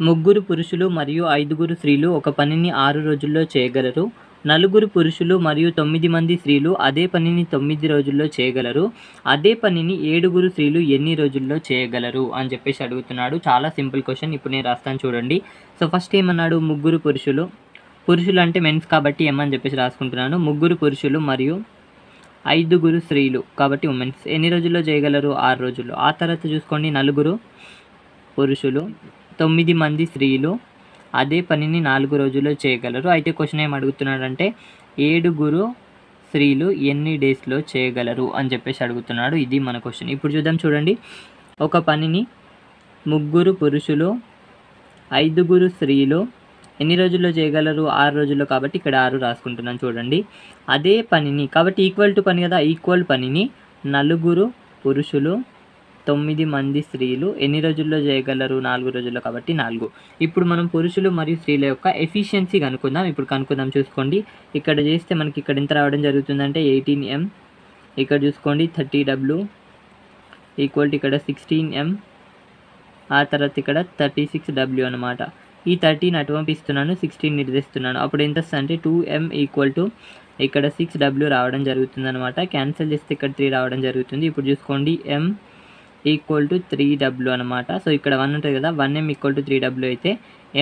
ముగ్గురు పురుషులు మరియు 5 స్త్రీలు ఒక పనిని 6 రోజుల్లో చేయగలరు. 4 పురుషులు మరియు 9 మంది స్త్రీలు అదే పనిని 9 రోజుల్లో చేయగలరు. అదే పనిని 7 స్త్రీలు ఎన్ని రోజుల్లో చేయగలరు అని చెప్పేసి అడుగుతున్నాడు. చాలా సింపుల్ క్వశ్చన్. ఇప్పుడు నేను రాస్తాను చూడండి. సో ఫస్ట్ ఏమన్నాడు, ముగ్గురు పురుషులు. పురుషులు అంటే మెన్స్ కాబట్టి ఎం అని చెప్పేసి రాసుకుంటున్నాను. ముగ్గురు పురుషులు మరియు 5 స్త్రీలు కాబట్టి ఉమెన్స్ ఎన్ని రోజుల్లో చేయగలరు? 6 రోజుల్లో. ఆ తర్వాత చూసుకోండి, 4 పురుషులు 9 మంది స్త్రీలు అదే పనిని 4 రోజుల్లో చేయగలరు. అయితే క్వశ్చన్ ఏం అడుగుతున్నాడంటే 7 స్త్రీలు ఎన్ని డేస్లో చేయగలరు అని చెప్పేసి అడుగుతున్నాడు. ఇది మన క్వశ్చన్. ఇప్పుడు చూద్దాం చూడండి. ఒక పనిని 3 పురుషులు 5 స్త్రీలు ఎన్ని రోజుల్లో చేయగలరు? 6 రోజుల్లో కాబట్టి ఇక్కడ 6 రాసుకుంటున్నాను చూడండి. అదే పనిని కాబట్టి ఈక్వల్ టు పని కదా, ఈక్వల్ పనిని 4 పురుషులు 9 మంది స్త్రీలు ఎన్ని రోజుల్లో చేయగలరు? 4 రోజుల్లో కాబట్టి 4. ఇప్పుడు మనం పురుషులు మరియు స్త్రీల యొక్క ఎఫిషియన్సీ కనుక్కుందాం. ఇప్పుడు కనుక్కుందాం చూసుకోండి. ఇక్కడ చేస్తే మనకి ఇక్కడ ఎంత రావడం జరుగుతుందంటే 18M, ఇక్కడ చూసుకోండి 30W ఈక్వల్ టు ఇక్కడ 16M, ఆ తర్వాత ఇక్కడ 36W అనమాట. ఈ 13 అటు పంపిస్తున్నాను, 16 నిర్దేశిస్తున్నాను. అప్పుడు ఎంత వస్తుంది అంటే 2M ఈక్వల్ టు ఇక్కడ 6W రావడం జరుగుతుంది అనమాట. క్యాన్సిల్ చేస్తే ఇక్కడ 3 రావడం జరుగుతుంది. ఇప్పుడు చూసుకోండి M ఈక్వల్ టు 3W అనమాట. సో ఇక్కడ 1 ఉంటుంది కదా, 1M ఈక్వల్ టు 3W అయితే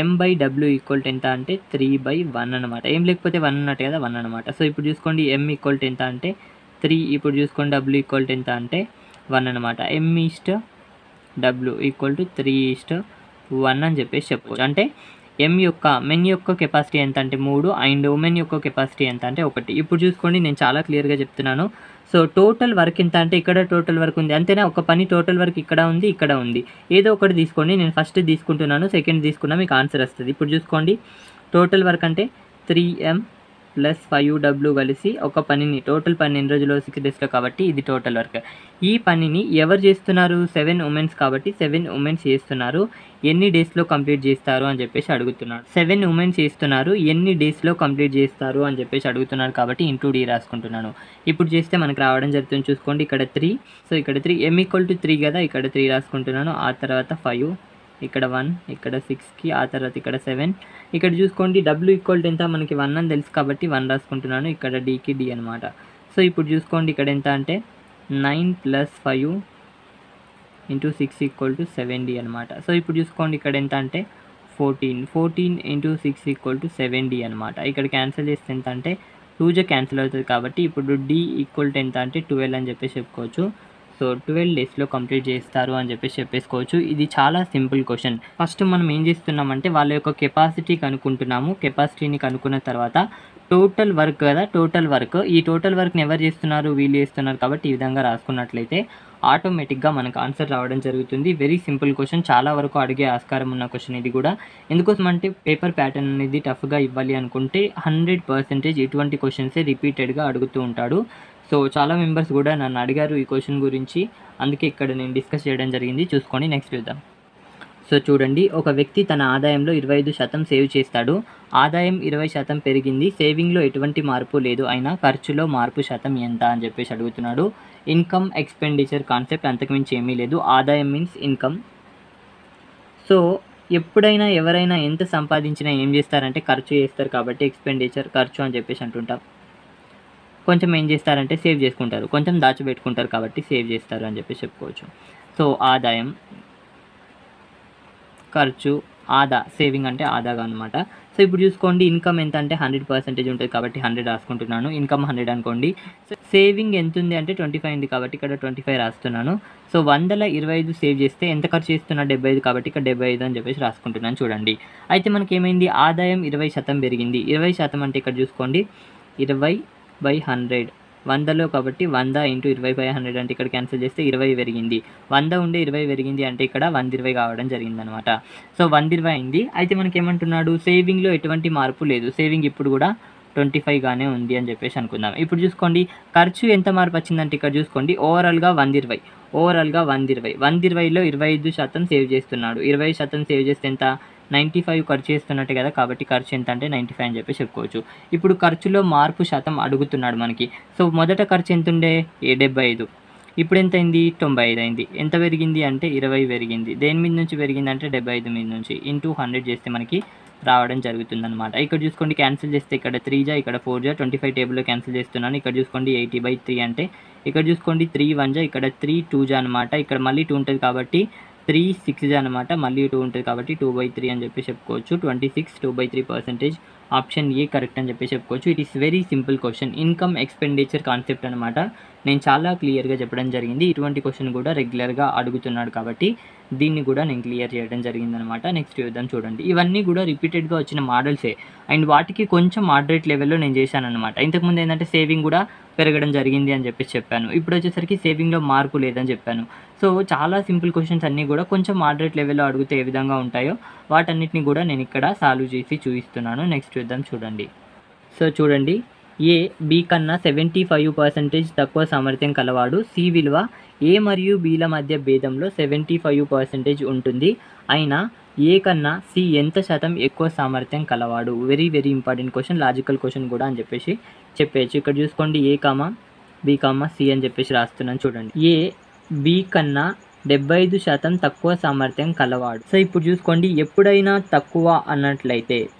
M/W ఈక్వల్ టు ఎంత అంటే 3/1 అనమాట. ఏం లేకపోతే 1 ఉన్నట్టు కదా, 1 అనమాట. సో ఇప్పుడు చూసుకోండి M ఈక్వల్ టు ఎంత అంటే 3. ఇప్పుడు చూసుకోండి W ఈక్వల్ టు ఎంత అంటే 1 అనమాట. M/W ఈక్వల్ టు 3:1 అని చెప్పేసి చెప్పవచ్చు. అంటే మెన్ యొక్క కెపాసిటీ ఎంత అంటే 3 అండ్ ఉమెన్ యొక్క కెపాసిటీ ఎంత అంటే 1. ఇప్పుడు చూసుకోండి, నేను చాలా క్లియర్గా చెప్తున్నాను. సో టోటల్ వర్క్ ఎంత అంటే ఇక్కడ టోటల్ వర్క్ ఉంది అంతేనా, ఒక పని టోటల్ వర్క్ ఇక్కడ ఉంది, ఇక్కడ ఉంది. ఏదో ఒకటి తీసుకోండి. నేను ఫస్ట్ తీసుకుంటున్నాను, సెకండ్ తీసుకున్నా, మీకు ఆన్సర్ వస్తుంది. ఇప్పుడు చూసుకోండి, టోటల్ వర్క్ అంటే 3M + 5W కలిసి ఒక పనిని, టోటల్ పని ఎన్ని రోజుల్లో 6 డేస్లో కాబట్టి ఇది టోటల్ వర్క్. ఈ పనిని ఎవరు చేస్తున్నారు? 7 ఉమెన్స్ కాబట్టి 7 ఉమెన్స్ చేస్తున్నారు. ఎన్ని డేస్లో కంప్లీట్ చేస్తారు అని చెప్పేసి అడుగుతున్నాడు. 7 ఉమెన్స్ చేస్తున్నారు, ఎన్ని డేస్లో కంప్లీట్ చేస్తారు అని చెప్పేసి అడుగుతున్నాడు కాబట్టి ఇంటూ D రాసుకుంటున్నాను. ఇప్పుడు చేస్తే మనకు రావడం జరుగుతుంది చూసుకోండి. ఇక్కడ 3, సో ఇక్కడ 3, M ఈక్వల్ టు 3 కదా, ఇక్కడ 3 రాసుకుంటున్నాను. ఆ తర్వాత 5, ఇక్కడ 1, ఇక్కడ 6కి, ఆ తర్వాత ఇక్కడ 7. ఇక్కడ చూసుకోండి W ఈక్వల్ టు ఎంత, మనకి 1 అని తెలుసు కాబట్టి 1 రాసుకుంటున్నాను. ఇక్కడ Dకి D అనమాట. సో ఇప్పుడు చూసుకోండి ఇక్కడ ఎంత అంటే 9 + 5 × 6 ఈక్వల్ టు 7D అనమాట. సో ఇప్పుడు చూసుకోండి ఇక్కడ ఎంత అంటే 14 × 6 ఈక్వల్ టు 7D అనమాట. ఇక్కడ క్యాన్సిల్ చేస్తే ఎంత అంటే 2 క్యాన్సిల్ అవుతుంది కాబట్టి ఇప్పుడు D ఈక్వల్ టు ఎంత అంటే 12 అని చెప్పేసి చెప్పుకోవచ్చు. సో 12 డేస్లో కంప్లీట్ చేస్తారు అని చెప్పేసి చెప్పేసుకోవచ్చు. ఇది చాలా సింపుల్ క్వశ్చన్. ఫస్ట్ మనం ఏం చేస్తున్నామంటే వాళ్ళ యొక్క కెపాసిటీ కనుక్కుంటున్నాము. కెపాసిటీని కనుక్కున్న తర్వాత టోటల్ వర్క్ కదా, టోటల్ వర్క్, ఈ టోటల్ వర్క్ని ఎవరు చేస్తున్నారు? వీళ్ళు చేస్తున్నారు కాబట్టి ఈ విధంగా రాసుకున్నట్లయితే ఆటోమేటిక్గా మనకు ఆన్సర్ రావడం జరుగుతుంది. వెరీ సింపుల్ క్వశ్చన్, చాలా వరకు అడిగే ఆస్కారం ఉన్న క్వశ్చన్ ఇది కూడా. ఎందుకోసం అంటే పేపర్ ప్యాటర్న్ అనేది టఫ్గా ఇవ్వాలి అనుకుంటే 100% ఇటువంటి క్వశ్చన్సే రిపీటెడ్గా అడుగుతూ ఉంటాడు. సో చాలా మెంబర్స్ కూడా నన్ను అడిగారు ఈ క్వశ్చన్ గురించి, అందుకే ఇక్కడ నేను డిస్కస్ చేయడం జరిగింది. చూసుకోండి, నెక్స్ట్ చూద్దాం. సో చూడండి, ఒక వ్యక్తి తన ఆదాయంలో 25% సేవ్ చేస్తాడు. ఆదాయం 20% పెరిగింది, సేవింగ్లో ఎటువంటి మార్పు లేదు, అయినా ఖర్చులో మార్పు శాతం ఎంత అని చెప్పేసి అడుగుతున్నాడు. ఇన్కమ్ ఎక్స్పెండిచర్ కాన్సెప్ట్, అంతకుమించి ఏమీ లేదు. ఆదాయం మీన్స్ ఇన్కమ్. సో ఎప్పుడైనా ఎవరైనా ఎంత సంపాదించినా ఏం చేస్తారంటే ఖర్చు చేస్తారు కాబట్టి ఎక్స్పెండిచర్, ఖర్చు అని చెప్పేసి అంటుంటాం. కొంచెం ఏం చేస్తారంటే సేవ్ చేసుకుంటారు, కొంచెం దాచిపెట్టుకుంటారు కాబట్టి సేవ్ చేస్తారు అని చెప్పేసి చెప్పుకోవచ్చు. సో ఆదాయం, ఖర్చు, ఆదా, సేవింగ్ అంటే ఆదాగా అనమాట. సో ఇప్పుడు చూసుకోండి, ఇన్కమ్ ఎంత అంటే 100% ఉంటుంది కాబట్టి 100 రాసుకుంటున్నాను. ఇన్కమ్ 100 అనుకోండి. సో సేవింగ్ ఎంత ఉంది అంటే 25 ఉంది కాబట్టి ఇక్కడ 25 రాస్తున్నాను. సో 100లో 25 సేవ్ చేస్తే ఎంత ఖర్చు చేస్తున్నా 75 కాబట్టి ఇక్కడ 75 అని చెప్పేసి రాసుకుంటున్నాను చూడండి. అయితే మనకి ఏమైంది, ఆదాయం 20% పెరిగింది. 20% అంటే ఇక్కడ చూసుకోండి 20/100, 100లో కాబట్టి 100 × 20/100 అంటే ఇక్కడ క్యాన్సిల్ చేస్తే 20 పెరిగింది. 100 ఉండే 20 పెరిగింది అంటే ఇక్కడ 120 కావడం జరిగిందనమాట. సో 120 అయింది. అయితే మనకి ఏమంటున్నాడు, సేవింగ్లో ఎటువంటి మార్పు లేదు, సేవింగ్ ఇప్పుడు కూడా 25 గానే ఉంది అని చెప్పేసి అనుకుందాం. ఇప్పుడు చూసుకోండి, ఖర్చు ఎంత మార్పు వచ్చిందంటే ఇక్కడ చూసుకోండి ఓవరాల్గా 120, 120లో 25% సేవ్ చేస్తున్నాడు. 20% సేవ్ చేస్తే ఎంత, 95 ఖర్చు చేస్తున్నట్టే కదా, కాబట్టి ఖర్చు ఎంత అంటే 95 అని చెప్పి చెప్పుకోవచ్చు. ఇప్పుడు ఖర్చులో మార్పు శాతం అడుగుతున్నాడు మనకి. సో మొదట ఖర్చు ఎంత ఉండే 75, ఇప్పుడు ఎంత అయింది? 95 అయింది. ఎంత పెరిగింది అంటే 20 పెరిగింది. దేని మీద నుంచి పెరిగింది అంటే 75 మీద నుంచి. ఇంటూ 100 చేస్తే మనకి రావడం జరుగుతుందనమాట. ఇక్కడ చూసుకోండి క్యాన్సిల్ చేస్తే ఇక్కడ 3 జా ఇక్కడ 4 జా 25 టేబుల్‌లో క్యాన్సిల్ చేస్తున్నాను. ఇక్కడ చూసుకోండి 80/3 అంటే ఇక్కడ చూసుకోండి 3 1 జా ఇక్కడ 3 2 జా అనమాట. ఇక్కడ మళ్ళీ 2 ఉంటది కాబట్టి 3 6 జా అనమాట. మళ్ళీ 2 ఉంటది కాబట్టి 2/3 అని చెప్పేసి చెప్పుకోవచ్చు. 26 2/3% ఆప్షన్ ఏ కరెక్ట్ అని చెప్పేసి చెప్పుకోవచ్చు. It is very simple question. Income expenditure concept అనమాట. నేను చాలా క్లియర్‌గా చెప్పడం జరిగింది. ఇటువంటి క్వశ్చన్ కూడా రెగ్యులర్‌గా అడుగుతున్నాడు కాబట్టి దీన్ని కూడా నేను క్లియర్ చేయడం జరిగిందనమాట. నెక్స్ట్ చూద్దాం చూడండి. ఇవన్నీ కూడా రిపీటెడ్‌గా వచ్చిన మోడల్సే అండ్ వాటికి కొంచెం మోడరేట్ లెవెల్‌లో నేను చేశాననమాట. ఇంతకుముందు ఏంటంటే సేవింగ్ కూడా పెరగడం జరిగింది అని చెప్పేసి చెప్పాను. ఇప్పుడు వచ్చేసరికి సేవింగ్‌లో మార్పు లేదని చెప్పాను. సో చాలా సింపుల్ క్వశ్చన్స్ అన్నీ కూడా కొంచెం మోడరేట్ లెవెల్‌లో అడిగితే ఏ విధంగా ఉంటాయో వాటన్నిటిని కూడా నేను ఇక్కడ సాల్వ్ చేసి చూపిస్తున్నాను. నెక్స్ట్ చూద్దాం చూడండి. సో చూడండి, ఏ బి కన్నా 75% తక్కువ సామర్థ్యం కలవాడు. సి విలువ ఏ మరియు బిల మధ్య భేదంలో 75% ఉంటుంది. అయినా ఏ కన్నా సి ఎంత శాతం ఎక్కువ సామర్థ్యం కలవాడు? Very very important question, logical question కూడా అని చెప్పేసి చెప్పేయచ్చు. ఇక్కడ చూసుకోండి ఏ కామా బి కామా సి అని చెప్పేసి రాస్తున్నాను చూడండి. ఏ బి కన్నా 75% తక్కువ సామర్థ్యం కలవాడు. సో ఇప్పుడు చూసుకోండి, ఎప్పుడైనా తక్కువ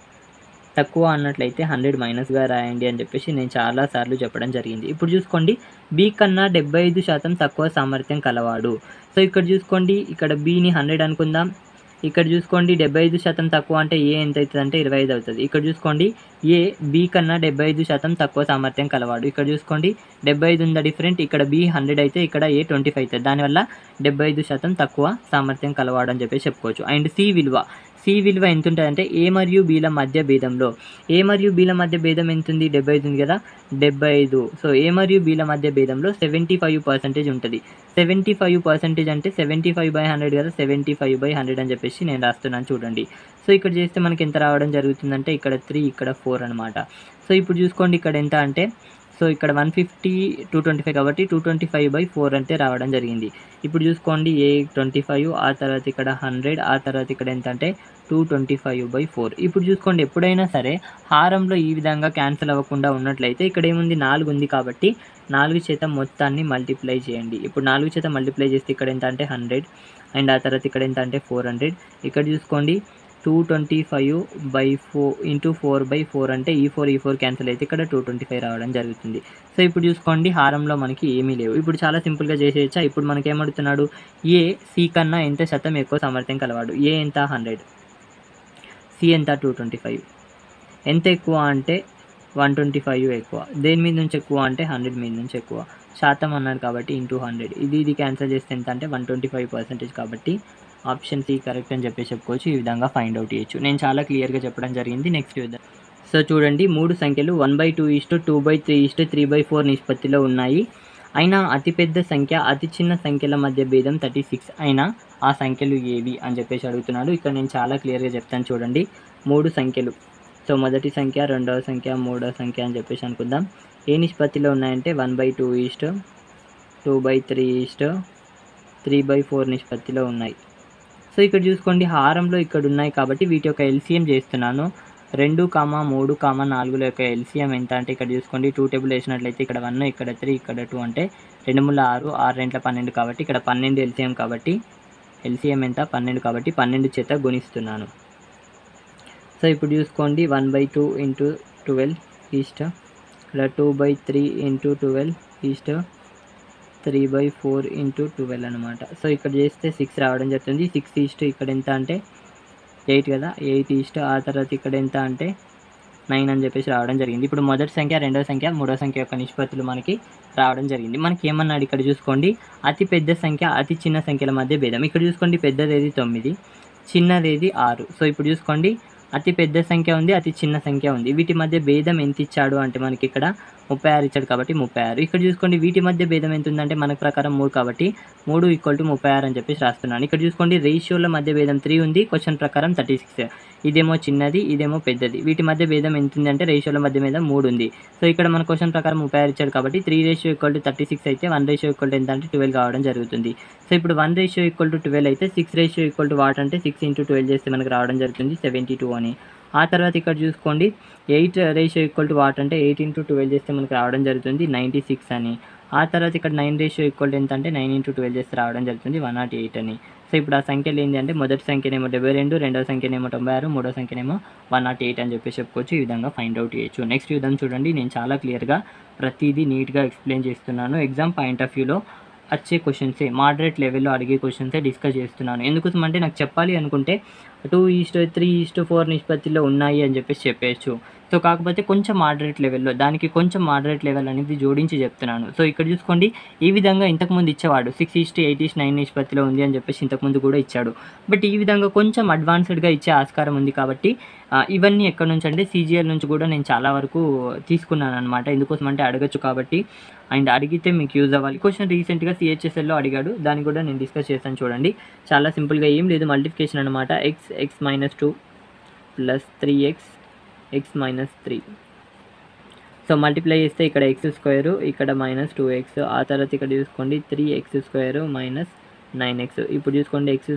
అన్నట్లయితే 100 మైనస్గా రాయండి అని చెప్పేసి నేను చాలాసార్లు చెప్పడం జరిగింది. ఇప్పుడు చూసుకోండి బి కన్నా 75% తక్కువ సామర్థ్యం కలవాడు. సో ఇక్కడ చూసుకోండి, ఇక్కడ బిని 100 అనుకుందాం. ఇక్కడ చూసుకోండి 75% తక్కువ అంటే ఏ ఎంత అవుతుంది అంటే 25 అవుతుంది. ఇక్కడ చూసుకోండి ఏ బి కన్నా 75% తక్కువ సామర్థ్యం కలవాడు. ఇక్కడ చూసుకోండి 75 ఉందా డిఫరెంట్, ఇక్కడ బి 100 అయితే ఇక్కడ ఏ 25 అవుతుంది. దానివల్ల 75% తక్కువ సామర్థ్యం కలవాడు అని చెప్పేసి చెప్పుకోవచ్చు. అండ్ సి విలువ ఎంత ఉంటుంది అంటే ఏ మరియు బీల మధ్య భేదంలో, ఏ మరియు బీల మధ్య భేదం ఎంత ఉంది? 75 ఉంది కదా, 75. సో ఏ మరియు బీల మధ్య భేదంలో 75% ఉంటుంది. 75% అంటే 75/100 కదా, 75/100 అని చెప్పేసి నేను రాస్తున్నాను చూడండి. సో ఇక్కడ చేస్తే మనకి ఎంత రావడం జరుగుతుందంటే ఇక్కడ 3 ఇక్కడ 4 అనమాట. సో ఇప్పుడు చూసుకోండి ఇక్కడ ఎంత అంటే, సో ఇక్కడ 150 225 కాబట్టి 225/4 అంటే రావడం జరిగింది. ఇప్పుడు చూసుకోండి ఏ 25, ఆ తర్వాత ఇక్కడ 100, ఆ తర్వాత ఇక్కడ ఎంత అంటే 225/4. ఇప్పుడు చూసుకోండి ఎప్పుడైనా సరే హారంలో ఈ విధంగా క్యాన్సిల్ అవ్వకుండా ఉన్నట్లయితే ఇక్కడ ఏముంది 4 ఉంది కాబట్టి 4 చేత మొత్తాన్ని మల్టిప్లై చేయండి. ఇప్పుడు 4 చేత మల్టిప్లై చేస్తే ఇక్కడ ఎంత అంటే 100 అండ్ ఆ తర్వాత ఇక్కడ ఎంత అంటే 400. ఇక్కడ చూసుకోండి 225/4 ఇంటూ 4/4 అంటే ఈ 4 క్యాన్సిల్ అయితే ఇక్కడ 225 రావడం జరుగుతుంది. సో ఇప్పుడు చూసుకోండి హారంలో మనకి ఏమీ లేవు. ఇప్పుడు చాలా సింపుల్గా చేసేయచ్చా. ఇప్పుడు మనకి ఏమడుగుతున్నాడు, ఏ సి కన్నా ఎంత శాతం ఎక్కువ సామర్థ్యం కలవాడు. ఏ ఎంత 100, సి ఎంత 225. ఎంత ఎక్కువ అంటే 125 ఎక్కువ. దేని మీద నుంచి ఎక్కువ అంటే 100 మీద నుంచి ఎక్కువ. శాతం అన్నాడు కాబట్టి ఇంటూ 100. ఇది క్యాన్సిల్ చేస్తే ఎంత అంటే 125% కాబట్టి ఆప్షన్ సి కరెక్ట్ అని చెప్పేసి చెప్పుకోవచ్చు. ఈ విధంగా ఫైండ్ అవుట్ చేయొచ్చు. నేను చాలా క్లియర్గా చెప్పడం జరిగింది. నెక్స్ట్ చూద్దాం. సో చూడండి 3 సంఖ్యలు 1/2 2/3 3/4 నిష్పత్తిలో ఉన్నాయి. అయినా అతిపెద్ద సంఖ్య అతి చిన్న సంఖ్యల మధ్య భేదం 36. అయినా ఆ సంఖ్యలు ఏవి అని చెప్పేసి అడుగుతున్నాడు. ఇక్కడ నేను చాలా క్లియర్గా చెప్తాను చూడండి. 3 సంఖ్యలు, సో మొదటి సంఖ్య, రెండవ సంఖ్య, మూడవ సంఖ్య అని చెప్పేసి అనుకుందాం. ఏ నిష్పత్తిలో ఉన్నాయంటే 1/2 2/3 3/4 నిష్పత్తిలో ఉన్నాయి. సో ఇక్కడ చూసుకోండి హారంలో ఇక్కడ ఉన్నాయి కాబట్టి వీటి యొక్క ఎల్సిఎం చేస్తున్నాను. 2, 3, 4 యొక్క ఎల్సిఎం ఎంత అంటే ఇక్కడ చూసుకోండి 2 టేబుల్ వేసినట్లయితే ఇక్కడ 1, ఇక్కడ 3, ఇక్కడ 2 అంటే 2 3 6, 6 2 12 కాబట్టి ఇక్కడ 12 ఎల్సిఎం కాబట్టి ఎల్సిఎం ఎంత 12 కాబట్టి 12 చేత గుణిస్తున్నాను. సో ఇప్పుడు చూసుకోండి 1/2 ఇంటూ 12 ఈస్ట్, ఇక్కడ 2/3 ఇంటూ 12 ఈస్ట్, 3/4 ఇంటూ 12 అనమాట. సో ఇక్కడ చేస్తే 6 రావడం జరుగుతుంది. 6 ఈస్ట్ ఇక్కడ ఎంత అంటే 8 కదా, 8 ఈస్ట్ ఆ తర్వాత ఇక్కడ ఎంత అంటే 9 అని చెప్పేసి రావడం జరిగింది. ఇప్పుడు మొదటి సంఖ్య, రెండవ సంఖ్య, మూడవ సంఖ్య యొక్క నిష్పత్తులు మనకి రావడం జరిగింది. మనకి ఏమన్నాడు ఇక్కడ చూసుకోండి, అతి పెద్ద సంఖ్య అతి చిన్న సంఖ్యల మధ్య భేదం. ఇక్కడ చూసుకోండి పెద్దదేది 9, చిన్నదేది 6. సో ఇప్పుడు చూసుకోండి అతి పెద్ద సంఖ్య ఉంది, అతి చిన్న సంఖ్య ఉంది. వీటి మధ్య భేదం ఎంత ఇచ్చాడు అంటే మనకి ఇక్కడ 36 ఇచ్చాడు కాబట్టి 36. ఇక్కడ చూసుకోండి వీటి మధ్య భేదం ఎంత ఉందంటే మన ప్రకారం 3 కాబట్టి 3 = 36 అని చెప్పేసి రాస్తున్నాను. ఇక్కడ చూసుకోండి రేషియోల మధ్య భేదం 3 ఉంది, క్వశ్చన్ ప్రకారం 36. ఇదేమో చిన్నది, ఇదేమో పెద్దది. వీటి మధ్య భేదం ఎంత ఉంది అంటే రేషియోల మధ్య భేదం 3 ఉంది. సో ఇక్కడ మన క్వశ్చన్ ప్రకారం 36 ఇచ్చాడు కాబట్టి 3:36 అయితే 1 ఎంత అంటే 12 కావడం జరుగుతుంది. సో ఇప్పుడు 1:12 అయితే 6 వాట్ అంటే 6 × 12 చేస్తే మనకు రావడం జరుగుతుంది 72 అని. ఆ తర్వాత ఇక్కడ చూసుకోండి 8 వాట్ అంటే 8 × 12 చేస్తే మనకు రావడం జరుగుతుంది 96 అని. ఆ తర్వాత ఇక్కడ 9 రేషియో ఈక్వల్ ఎంత అంటే 9 × 12 చేస్తే రావడం జరుగుతుంది 108 అని. సో ఇప్పుడు ఆ సంఖ్యలు ఏంటి అంటే మొదటి సంఖ్యనేమో 72, రెండవ సంఖ్యనేమో 96, మూడో సంఖ్యనేమో 108 అని చెప్పేసి చెప్పుకోవచ్చు. ఈ విధంగా ఫైండ్ అవుట్ చేయొచ్చు. నెక్స్ట్ చూద్దాం చూడండి, నేను చాలా క్లియర్గా ప్రతిదీ నీట్గా ఎక్స్ప్లెయిన్ చేస్తున్నాను. ఎగ్జామ్ పాయింట్ ఆఫ్ వ్యూలో వచ్చే క్వశ్చన్సే, మోడరేట్ లెవెల్లో అడిగే క్వశ్చన్సే డిస్కస్ చేస్తున్నాను. ఎందుకోసం అంటే నాకు చెప్పాలి అనుకుంటే 2:3:4 నిష్పత్తిలో ఉన్నాయి అని చెప్పేసి చెప్పేయచ్చు. సో కాకపోతే కొంచెం మోడరేట్ లెవెల్లో, దానికి కొంచెం మోడరేట్ లెవెల్ అనేది జోడించి చెప్తున్నాను. సో ఇక్కడ చూసుకోండి, ఈ విధంగా ఇంతకుముందు ఇచ్చేవాడు 6:8:9 నిష్పత్తిలో ఉంది అని చెప్పేసి ఇంతకుముందు కూడా ఇచ్చాడు. బట్ ఈ విధంగా కొంచెం అడ్వాన్స్డ్గా ఇచ్చే ఆస్కారం ఉంది కాబట్టి ఇవన్నీ ఎక్కడి నుంచి అంటే CGL నుంచి కూడా నేను చాలా వరకు తీసుకున్నాను అనమాట. ఎందుకోసం అంటే అడగచ్చు కాబట్టి, అండ్ అడిగితే మీకు యూజ్ అవ్వాలి. క్వశ్చన్ రీసెంట్గా CHSLలో అడిగాడు, దాన్ని కూడా నేను డిస్కస్ చేశాను చూడండి. చాలా సింపుల్గా ఏం లేదు, మల్టిప్లికేషన్ అనమాట. x - 2 + 3x x - 3. So multiply చేస్తే ఇక్కడ x², ఇక్కడ -2x, ఆ తర్వాత ఇక్కడ చూసుకోండి 3x² - 9x. ఇప్పుడు చూసుకోండి x²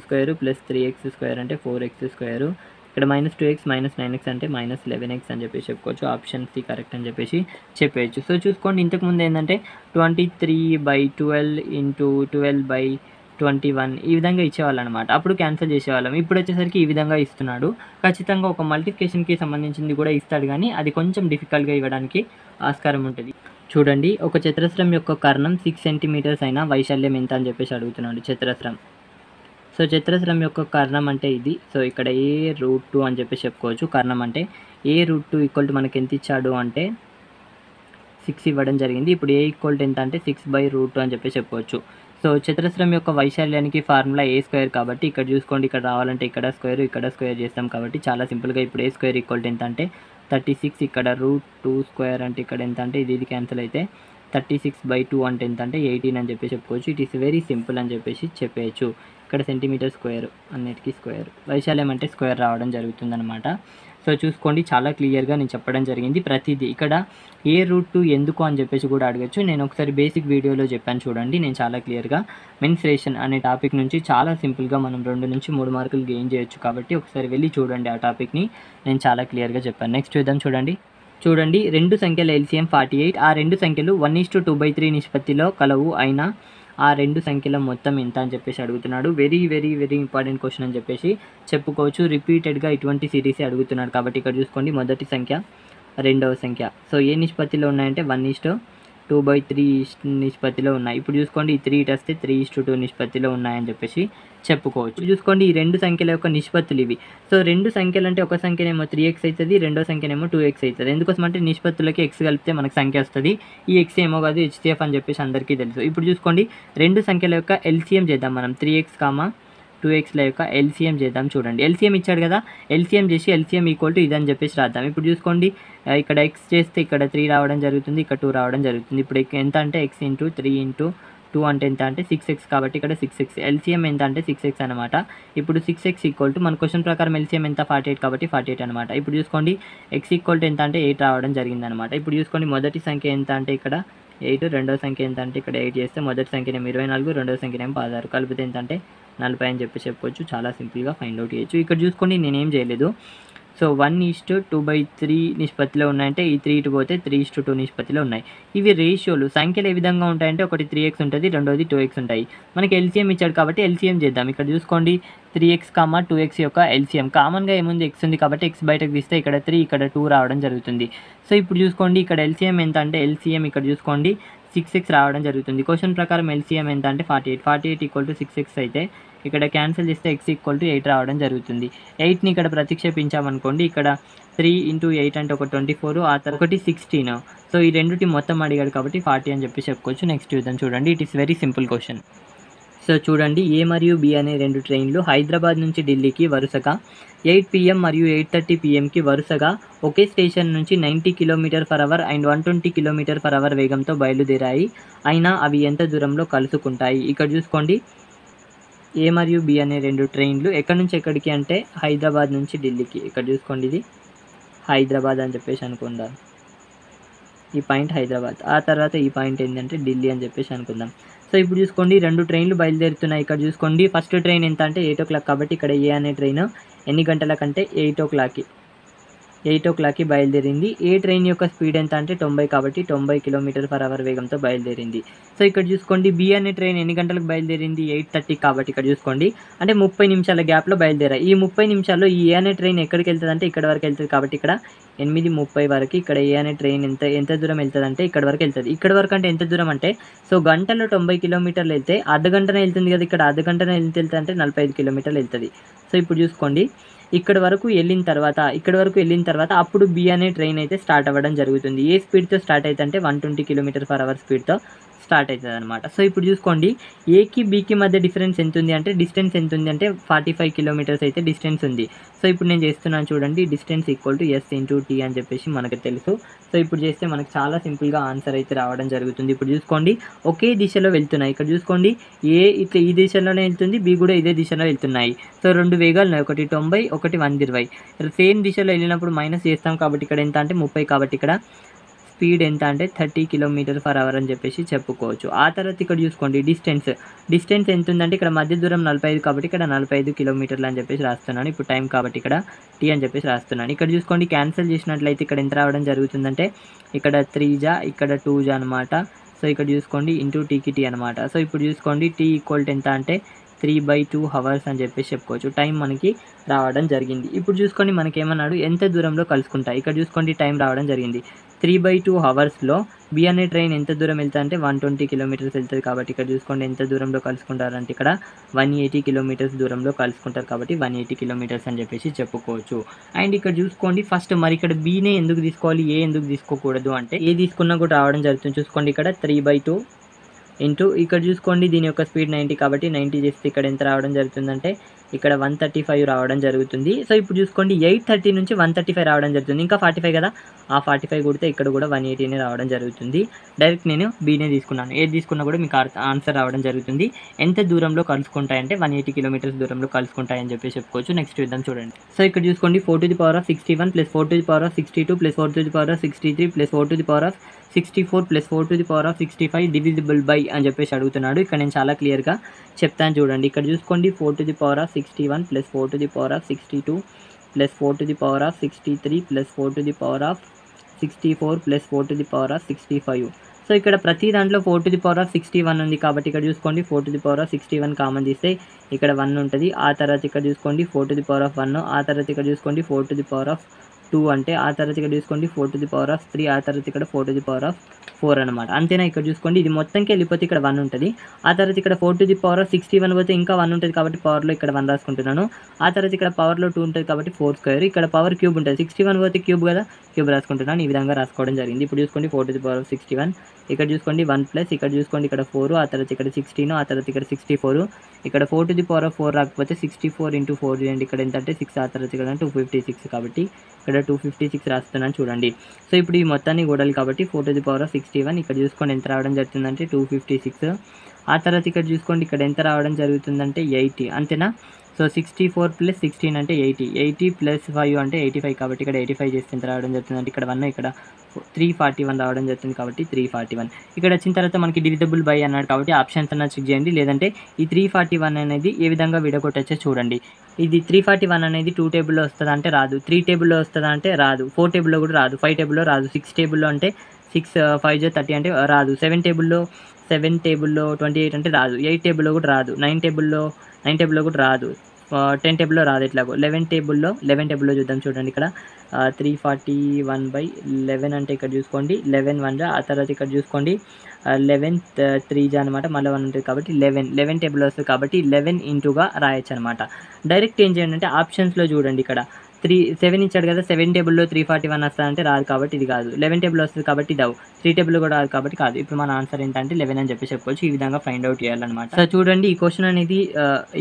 + 3x² అంటే 4x², ఇక్కడ -2x - 9x అంటే -11x అని చెప్పేసి చెప్పుకోవచ్చు. ఆప్షన్ C కరెక్ట్ అని చెప్పేసి చెప్పేయచ్చు. సో చూసుకోండి, ఇంతకుముందు ఏంటంటే 23/12 × 12/21 ఈ విధంగా ఇచ్చేవాళ్ళు అనమాట. అప్పుడు క్యాన్సిల్ చేసేవాళ్ళం. ఇప్పుడు వచ్చేసరికి ఈ విధంగా ఇస్తున్నాడు. ఖచ్చితంగా ఒక మల్టిప్లికేషన్కి సంబంధించింది కూడా ఇస్తాడు, కానీ అది కొంచెం డిఫికల్ట్గా ఇవ్వడానికి ఆస్కారం ఉంటుంది. చూడండి, ఒక చతురస్రం యొక్క కర్ణం 6 సెంటీమీటర్స్ అయినా వైశాల్యం ఎంత అని చెప్పేసి అడుగుతున్నాడు. చతురస్రం, సో చతురస్రం యొక్క కర్ణం అంటే ఇది. సో ఇక్కడ a√2 అని చెప్పేసి చెప్పుకోవచ్చు. కర్ణం అంటే a√2 ఈక్వల్ టు మనకి ఎంత ఇచ్చాడు అంటే 6 ఇవ్వడం జరిగింది. ఇప్పుడు a ఈక్వల్ టు ఎంత అంటే 6/√2 అని చెప్పేసి చెప్పుకోవచ్చు. సో చతురస్రం యొక్క వైశాల్యానికి ఫార్ములా a² కాబట్టి ఇక్కడ చూసుకోండి, ఇక్కడ రావాలంటే ఇక్కడ స్క్వేర్, ఇక్కడ స్క్వేర్ చేస్తాం కాబట్టి చాలా సింపుల్గా ఇప్పుడు a² ఈక్వల్ టు ఎంత అంటే 36, ఇక్కడ √2² అంటే ఇక్కడ ఎంత అంటే ఇది క్యాన్సిల్ అయితే 36/2 అంటే ఎంత అంటే 18 అని చెప్పేసి చెప్పుకోవచ్చు. ఇట్ ఈస్ వెరీ సింపుల్ అని చెప్పేసి చెప్పేయచ్చు. ఇక్కడ సెంటీమీటర్ స్క్వేర్, అన్నిటికీ స్క్వేర్, వైశాల్యం అంటే స్క్వేర్ రావడం జరుగుతుందన్నమాట. సో చూసుకోండి, చాలా క్లియర్గా నేను చెప్పడం జరిగింది ప్రతిదీ. ఇక్కడ a√2 ఎందుకు అని చెప్పేసి కూడా అడగచ్చు. నేను ఒకసారి బేసిక్ వీడియోలో చెప్పాను చూడండి, నేను చాలా క్లియర్గా మెన్స్ట్రేషన్ అనే టాపిక్ నుంచి చాలా సింపుల్గా మనం 2 నుంచి 3 మార్కులు గెయిన్ చేయొచ్చు. కాబట్టి ఒకసారి వెళ్ళి చూడండి, ఆ టాపిక్ని నేను చాలా క్లియర్గా చెప్పాను. నెక్స్ట్ చూద్దాం చూడండి, రెండు సంఖ్యల LCM 48. ఆ రెండు సంఖ్యలు 1:2/3 నిష్పత్తిలో కలవు అయినా ఆ రెండు సంఖ్యల మొత్తం ఎంత అని చెప్పేసి అడుగుతున్నాడు. Very very very important question అని చెప్పేసి చెప్పుకోవచ్చు. రిపీటెడ్గా ఇటువంటి సిరీసే అడుగుతున్నాడు. కాబట్టి ఇక్కడ చూసుకోండి, మొదటి సంఖ్య, రెండవ సంఖ్య సో ఏ నిష్పత్తిలో ఉన్నాయంటే 1:2/3 నిష్పత్తిలో ఉన్నాయి. ఇప్పుడు చూసుకోండి, ఈ 3 ఇటు వస్తే 3:2 నిష్పత్తిలో ఉన్నాయని చెప్పేసి చెప్పుకోవచ్చు. చూసుకోండి, ఈ రెండు సంఖ్యల యొక్క నిష్పత్తులు ఇవి. సో రెండు సంఖ్యలు అంటే ఒక సంఖ్యనేమో 3x అవుతుంది, రెండో సంఖ్యనేమో 2x అవుతుంది. ఎందుకోసం అంటే నిష్పత్తులకి x కలిపితే మనకు సంఖ్య వస్తుంది. ఈ x ఏమో కాదు, HCF అని చెప్పేసి అందరికీ తెలుసు. ఇప్పుడు చూసుకోండి, రెండు సంఖ్యల యొక్క LCM చేద్దాం మనం. 3x, 2xల యొక్క LCM చేద్దాం. చూడండి, LCM ఇచ్చాడు కదా, LCM చేసి LCM ఈక్వల్ టు ఇదని చెప్పేసి రాద్దాం. ఇప్పుడు చూసుకోండి, ఇక్కడ x చేస్తే ఇక్కడ 3 రావడం జరుగుతుంది, ఇక్కడ 2 రావడం జరుగుతుంది. ఇప్పుడు ఎంత అంటే x × 3 × 2 అంటే ఎంత అంటే 6x, కాబట్టి ఇక్కడ 6x. LCM ఎంత అంటే 6x అనమాట. ఇప్పుడు 6x ఈక్వల్ టు మన క్వశ్చన్ ప్రకారం LCM ఎంత 48 కాబట్టి 48 అనమాట. ఇప్పుడు చూసుకోండి, x ఈక్వల్ టు ఎంత అంటే 8 రావడం జరిగింది అనమాట. ఇప్పుడు చూసుకోండి, మొదటి సంఖ్య ఎంత అంటే ఇక్కడ 8, రెండవ సంఖ్య ఎంత అంటే ఇక్కడ 8 చేస్తే మొదటి సంఖ్యనేమో 24, రెండవ సంఖ్యనేమో 16, కలిపితే ఎంత అంటే 40 అని చెప్పి చెప్పుకోవచ్చు. చాలా సింపుల్గా ఫైండ్ అవుట్ చేయొచ్చు. ఇక్కడ చూసుకోండి, నేనేం చేయలేదు. సో 1:2/3 నిష్పత్తిలో ఉన్నాయంటే ఈ 3 ఇటు పోతే 3:2 నిష్పత్తిలో ఉన్నాయి. ఇవి రేషియోలు. సంఖ్యలు ఏ విధంగా ఉంటాయంటే ఒకటి 3x ఉంటుంది, రెండోది 2x ఉంటాయి. మనకి LCM ఇచ్చాడు కాబట్టి LCM చేద్దాం. ఇక్కడ చూసుకోండి, 3x, 2x యొక్క LCM కామన్గా ఏముంది, x ఉంది కాబట్టి x బయటకు తీస్తే ఇక్కడ 3, ఇక్కడ 2 రావడం జరుగుతుంది. సో ఇప్పుడు చూసుకోండి, ఇక్కడ LCM ఎంత అంటే LCM ఇక్కడ చూసుకోండి 6x రావడం జరుగుతుంది. క్వశ్చన్ ప్రకారం LCM ఎంత అంటే 48 ఈక్వల్ టు 6x అయితే ఇక్కడ క్యాన్సిల్ చేస్తే x ఈక్వల్ టు 8 రావడం జరుగుతుంది. 8ని ఇక్కడ ప్రతిక్షేపించామనుకోండి, ఇక్కడ 3 × 8 అంటే ఒక 24, ఆ తర్వాత ఒకటి 16. సో ఈ రెండుటి మొత్తం అడిగాడు కాబట్టి 40 అని చెప్పి చెప్పుకోవచ్చు. నెక్స్ట్ చూద్దాం చూడండి, it is very simple question. So చూడండి, A మరియు B అనే రెండు ట్రైన్లు హైదరాబాద్ నుంచి ఢిల్లీకి వరుసగా 8 PM మరియు 8:30 PMకి వరుసగా ఒకే స్టేషన్ నుంచి 90 km/h అండ్ 120 km/h వేగంతో బయలుదేరాయి. అయినా అవి ఎంత దూరంలో కలుసుకుంటాయి? ఇక్కడ చూసుకోండి, A మరియు B అనే రెండు ట్రైన్లు ఎక్కడి నుంచి ఎక్కడికి అంటే హైదరాబాద్ నుంచి ఢిల్లీకి. ఇక్కడ చూసుకోండి, ఇది హైదరాబాద్ అని చెప్పేసి అనుకుందాం. ఈ పాయింట్ హైదరాబాద్, ఆ తర్వాత ఈ పాయింట్ ఏంటంటే ఢిల్లీ అని చెప్పేసి అనుకుందాం. సో ఇప్పుడు చూసుకోండి, రెండు ట్రైన్లు బయలుదేరుతున్నాయి. ఇక్కడ చూసుకోండి, ఫస్ట్ ట్రైన్ ఎంత అంటే 8 o'clock కాబట్టి ఇక్కడ A అనే ట్రైన్ ఎన్ని గంటలకంటే 8 o'clockకి. 8:00కి బయలుదేరింది. ఏ ట్రైన్ యొక్క స్పీడ్ ఎంత అంటే 90 కాబట్టి 90 km/h వేగంతో బయలుదేరింది. సో ఇక్కడ చూసుకోండి బి అనే ట్రైన్ ఎన్ని గంటలకు బయలుదేరింది 8:30 కాబట్టి ఇక్కడ చూసుకోండి అంటే 30 నిమిషాల గ్యాప్‌లో బయలుదేరాయి. ఈ 30 నిమిషాల్లో ఈ ఏ అనే ట్రైన్ ఎక్కడికి వెళ్తదంటే ఇక్కడ వరకు వెళ్తది కాబట్టి ఇక్కడ 8:30 వరకు ఇక్కడ ఏ అనే ట్రైన్ ఎంత దూరం వెళ్తదంటే ఇక్కడ వరకు వెళ్తది. ఇక్కడ వరకు అంటే ఎంత దూరం అంటే సో గంటలో 90 కిలోమీటర్లు వెళ్తే అర్ధగంటనే వెళ్తుంది కదా, ఇక్కడ అర్ధగంటనే ఎంత వెళ్తదంటే 45 కిలోమీటర్లు వెళ్తది. సో ఇప్పుడు చూసుకోండి ఇక్కడి వరకు వెళ్ళిన తర్వాత అప్పుడు బి అనే ట్రైన్ అయితే స్టార్ట్ అవ్వడం జరుగుతుంది. ఏ స్పీడ్‌తో స్టార్ట్ అయిద్దంటే 120 km/h స్పీడ్‌తో స్టార్ట్ అవుతదనమాట. సో ఇప్పుడు చూసుకోండి ఏకి బీకి మధ్య డిఫరెన్స్ ఎంతుంది అంటే డిస్టెన్స్ ఎంతుంది అంటే 45 కిలోమీటర్స్ అయితే డిస్టెన్స్ ఉంది. సో ఇప్పుడు నేను చేస్తున్నాను చూడండి distance equal to S into T అని చెప్పేసి మనకు తెలుసు. సో ఇప్పుడు చేస్తే మనకు చాలా సింపుల్గా ఆన్సర్ అయితే రావడం జరుగుతుంది. ఇప్పుడు చూసుకోండి ఒకే దిశలో వెళ్తున్నాయి. ఇక్కడ చూసుకోండి ఏ ఇట్లా ఈ దిశలోనే వెళ్తుంది, బి కూడా ఇదే దిశలో వెళ్తున్నాయి. సో రెండు వేగాలు ఉన్నాయి, ఒకటి 90 ఒకటి 120. సేమ్ దిశలో వెళ్ళినప్పుడు మైనస్ చేస్తాం కాబట్టి ఇక్కడ ఎంత అంటే 30 కాబట్టి ఇక్కడ స్పీడ్ ఎంత అంటే 30 km/h అని చెప్పేసి చెప్పుకోవచ్చు. ఆ తర్వాత ఇక్కడ చూసుకోండి డిస్టెన్స్ ఎంత ఉందంటే ఇక్కడ మధ్య దూరం 45 కాబట్టి ఇక్కడ 45 కిలోమీటర్లు అని చెప్పేసి రాస్తున్నాను. ఇప్పుడు టైం కాబట్టి ఇక్కడ టీ అని చెప్పేసి రాస్తున్నాను. ఇక్కడ చూసుకోండి క్యాన్సిల్ చేసినట్లయితే ఇక్కడ ఎంత రావడం జరుగుతుందంటే ఇక్కడ 3 ఇక్కడ 2 అనమాట. సో ఇక్కడ చూసుకోండి ఇంటూ టీకి టీ అనమాట. సో ఇప్పుడు చూసుకోండి టీ ఈక్వల్ టు ఎంత అంటే 3/2 hours అని చెప్పేసి చెప్పుకోవచ్చు. టైం మనకి రావడం జరిగింది. ఇప్పుడు చూసుకోండి మనకి ఏమన్నాడు ఎంత దూరంలో కలుసుకుంటాయి. ఇక్కడ చూసుకోండి టైం రావడం జరిగింది. 3/2 hours బి అనే ట్రైన్ ఎంత దూరం వెళ్తుందంటే 120 కిలోమీటర్స్ వెళ్తుంది కాబట్టి ఇక్కడ చూసుకోండి ఎంత దూరంలో కలుసుకుంటారంటే ఇక్కడ 180 కిలోమీటర్స్ దూరంలో కలుసుకుంటారు కాబట్టి 180 కిలోమీటర్స్ అని చెప్పేసి చెప్పుకోవచ్చు. అండ్ ఇక్కడ చూసుకోండి ఫస్ట్ మరి ఇక్కడ బీనే ఎందుకు తీసుకోవాలి ఏ ఎందుకు తీసుకోకూడదు అంటే ఏ తీసుకున్నా కూడా రావడం జరుగుతుంది. చూసుకోండి ఇక్కడ 3/2 ఇంటూ ఇక్కడ చూసుకోండి దీని యొక్క స్పీడ్ 90 కాబట్టి 90 చేస్తే ఇక్కడ ఎంత రావడం జరుగుతుందంటే ఇక్కడ 135 రావడం జరుగుతుంది. సో ఇప్పుడు చూసుకోండి 8:30 నుంచి 135 రావడం జరుగుతుంది. ఇంకా 45 కదా, ఆ 45 కొడితే ఇక్కడ కూడా 180 రావడం జరుగుతుంది. డైరెక్ట్ నేను బీనే తీసుకున్నాను. ఏది తీసుకున్నా కూడా మీకు ఆన్సర్ రావడం జరుగుతుంది. ఎంత దూరంలో కలుసుకుంటాయంటే 180 కిలోమీటర్స్ దూరంలో కలుసుకుంటాయని చెప్పి చెప్పుకోవచ్చు. నెక్స్ట్ చూద్దాం చూడండి. సో ఇక్కడ చూసుకోండి 4⁻61 + 4⁻62 + 4⁻63 + 4⁻64 + 4⁻65 డివిజిబుల్ బై అని చెప్పేసి అడుగుతున్నాడు. ఇక్కడ నేను చాలా క్లియర్గా చెప్తాను చూడండి. ఇక్కడ చూసుకోండి 4⁻61 + 4⁻62 + 4⁻63 + 4⁻64 + 4⁻65. సో ఇక్కడ ప్రతి దాంట్లో 4�61 ఉంది కాబట్టి ఇక్కడ చూసుకోండి 4�61 కామన్ తీస్తే ఇక్కడ 1 ఉంటుంది. ఆ తర్వాత ఇక్కడ చూసుకోండి 4⁻1 ఆ తర్వాత ఇక్కడ చూసుకోండి 4⁻2 అంటే ఆ తర్వాత ఇక్కడ చూసుకోండి 4⁻3 ఆ తర్వాత ఇక్కడ 4⁻4 అనమాట. అంతేనా ఇక్కడ చూసుకోండి ఇది మొత్తంకి వెళ్ళిపోతే ఇక్కడ 1 ఉంటుంది. ఆ తర్వాత ఇక్కడ 4⁻61 పోతే ఇంకా 1 ఉంటుంది కాబట్టి పవర్లో ఇక్కడ 1 రాసుకుంటున్నాను. ఆ తర్వాత ఇక్కడ పవర్లో 2 ఉంటుంది కాబట్టి 4² ఇక్కడ పవర్ క్యూబ్ ఉంటుంది. 61 పోతే క్యూబ్ కదా, క్యూబ్ రాసుకుంటున్నాను. ఈ విధంగా రాసుకోవడం జరిగింది. ఇప్పుడు చూసుకోండి 4⁻61 ఇక్కడ చూసుకోండి 1 ప్లస్ ఇక్కడ చూసుకోండి ఇక్కడ 4 ఆ తర్వాత ఇక్కడ 16 ఆ తర్వాత ఇక్కడ 64 ఇక్కడ 4⁻4 రాకపోతే 64 × 4 చేయండి. ఇక్కడ ఎంత అంటే 6 ఆ తర్వాత ఇక్కడ 256 కాబట్టి ఇక్కడ 256 రాస్తున్నాను చూడండి. సో ఇప్పుడు ఈ మొత్తాన్ని కూడాలి కాబట్టి 4⁻61 ఇక్కడ చూసుకోండి ఎంత రావడం జరుగుతుందంటే 256. ఆ తర్వాత ఇక్కడ చూసుకోండి ఇక్కడ ఎంత రావడం జరుగుతుందంటే 80 అంతేనా. సో 64 + 16 అంటే 80 80 + 5 అంటే 85 కాబట్టి ఇక్కడ 85 చేస్తే ఎంత రావడం జరుగుతుందంటే ఇక్కడ 1 ఇక్కడ 341 రావడం జరుగుతుంది కాబట్టి 341. ఇక్కడ వచ్చిన తర్వాత మనకి డివిజిబుల్ బై అన్నాడు కాబట్టి ఆప్షన్స్ అన్న చెక్ చేయండి. లేదంటే ఈ 341 అనేది ఏ విధంగా విడగొట్టచ్చో చూడండి. ఇది 341 అనేది 2 టేబుల్లో వస్తుందా అంటే రాదు, 3 టేబుల్లో వస్తుందా అంటే రాదు, 4 టేబుల్లో కూడా రాదు, 5 టేబుల్లో రాదు, 6 టేబుల్లో అంటే 6 5 30 అంటే రాదు, 7 టేబుల్లో 28 అంటే రాదు, 8 టేబుల్లో కూడా రాదు, 9 టేబుల్లో కూడా రాదు, 10 టేబుల్లో రాదు. ఎట్లాగో 11 టేబుల్లో చూద్దాం చూడండి. ఇక్కడ 341/11 అంటే ఇక్కడ చూసుకోండి 11 1 ఆ తర్వాత ఇక్కడ చూసుకోండి 11 3 అనమాట మళ్ళీ 1 ఉంటుంది కాబట్టి 11 టేబుల్ వస్తుంది కాబట్టి 11 ఇంటూగా రాయొచ్చు అనమాట. డైరెక్ట్ ఏం చేయండి అంటే ఆప్షన్స్లో చూడండి ఇక్కడ 7 ఇచ్చాడు కదా, 7 టేబుల్లో 341 వస్తుందంటే రాదు కాబట్టి ఇది కాదు, 11 టేబుల్ వస్తుంది కాబట్టి ఇది అవు, 3 టేబుల్ కూడా రాదు కాబట్టి కాదు. ఇప్పుడు మన ఆన్సర్ ఏంటంటే 11 అని చెప్పి చెప్పుకోవచ్చు. ఈ విధంగా ఫైండ్ అవుట్ చేయాలన్నమాట. సో చూడండి ఈ క్వశ్చన్ అనేది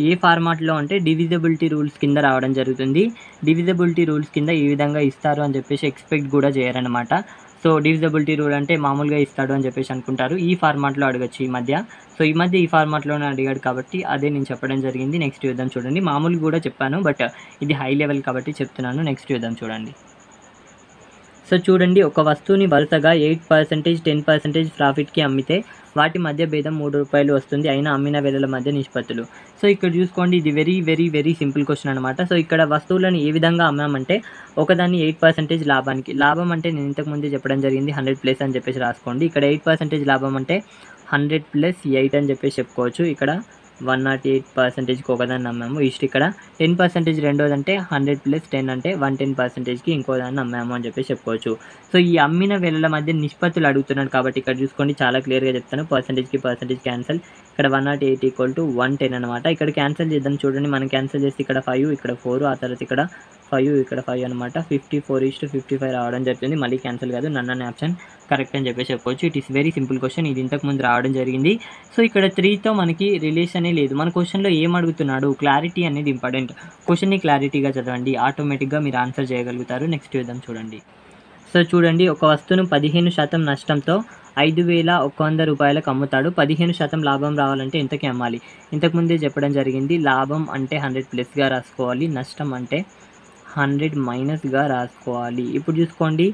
ఏ ఫార్మాట్లో అంటే డివిజిబిలిటీ రూల్స్ కింద రావడం జరుగుతుంది. డివిజిబిలిటీ రూల్స్ కింద ఈ విధంగా ఇస్తారు అని చెప్పేసి ఎక్స్పెక్ట్ కూడా చేయరనమాట. సో డివిజిబిలిటీ రూల్ అంటే మామూలుగా ఇస్తాడు అని చెప్పేసి అనుకుంటారు. ఈ ఫార్మాట్లో అడగచ్చు ఈ మధ్య ఈ ఫార్మాట్లోనే అడిగాడు కాబట్టి అదే నేను చెప్పడం జరిగింది. నెక్స్ట్ చూద్దాం చూడండి. మామూలుగా కూడా చెప్పాను బట్ ఇది హై లెవెల్ కాబట్టి చెప్తున్నాను. నెక్స్ట్ చూద్దాం చూడండి. సో చూడండి, ఒక వస్తువుని వరుసగా 8%, 10% ప్రాఫిట్‌కి అమ్మితే వాటి మధ్య భేదం రూ. 3 వస్తుంది. అయినా అమ్మిన వేళల మధ్య నిష్పత్తులు. సో ఇక్కడ చూసుకోండి, ఇది వెరీ సింపుల్ క్వెషన్ అనమాట. సో ఇక్కడ వస్తువులను ఏ విధంగా అమ్మామంటే ఒకదాన్ని 8% లాభానికి, లాభం అంటే నేను ఇంతకు ముందే చెప్పడం జరిగింది 100+ అని చెప్పేసి రాసుకోండి. ఇక్కడ 8% లాభం అంటే 100+8 అని చెప్పేసి చెప్పుకోవచ్చు. ఇక్కడ 108%కి ఒకదాన్ని అమ్మాము. ఇక్కడ 10% రెండోదంటే 100+10 అంటే 110%కి ఇంకోదాన్ని అమ్మాము అని చెప్పేసి చెప్పుకోవచ్చు. సో ఈ అమ్మిన వేళల మధ్య నిష్పత్తులు అడుగుతున్నాడు కాబట్టి ఇక్కడ చూసుకోండి, చాలా క్లియర్గా చెప్తాను. Percentage cancel. ఇక్కడ 108 = 110 అనమాట. ఇక్కడ క్యాన్సల్ చేద్దాం. చూడండి, మనం క్యాన్సల్ చేస్తే ఇక్కడ 5, ఇక్కడ 4, ఆ తర్వాత ఇక్కడ 5, ఇక్కడ 5 అనమాట. 54:55 రావడం జరుగుతుంది. మళ్ళీ క్యాన్సల్ కాదు, నన్ను అనే ఆప్షన్ కరెక్ట్ అని చెప్పేసి చెప్పవచ్చు. It is very simple question. ఇది ఇంతకు ముందు రావడం జరిగింది. సో ఇక్కడ 3తో మనకి రిలేషనే లేదు. మన క్వశ్చన్లో ఏం అడుగుతున్నాడు, క్లారిటీ అనేది ఇంపార్టెంట్. క్వశ్చన్ని క్లారిటీగా చదవండి, ఆటోమేటిక్గా మీరు ఆన్సర్ చేయగలుగుతారు. నెక్స్ట్ చూద్దాం. చూడండి, సో చూడండి, ఒక వస్తువును 15% నష్టంతో 5,100 రూపాయలకు అమ్ముతాడు. 15% లాభం రావాలంటే ఎంతకి అమ్మాలి? ఇంతకుముందే చెప్పడం జరిగింది. లాభం అంటే 100+గా రాసుకోవాలి, నష్టం అంటే 100- రాసుకోవాలి. ఇప్పుడు చూసుకోండి,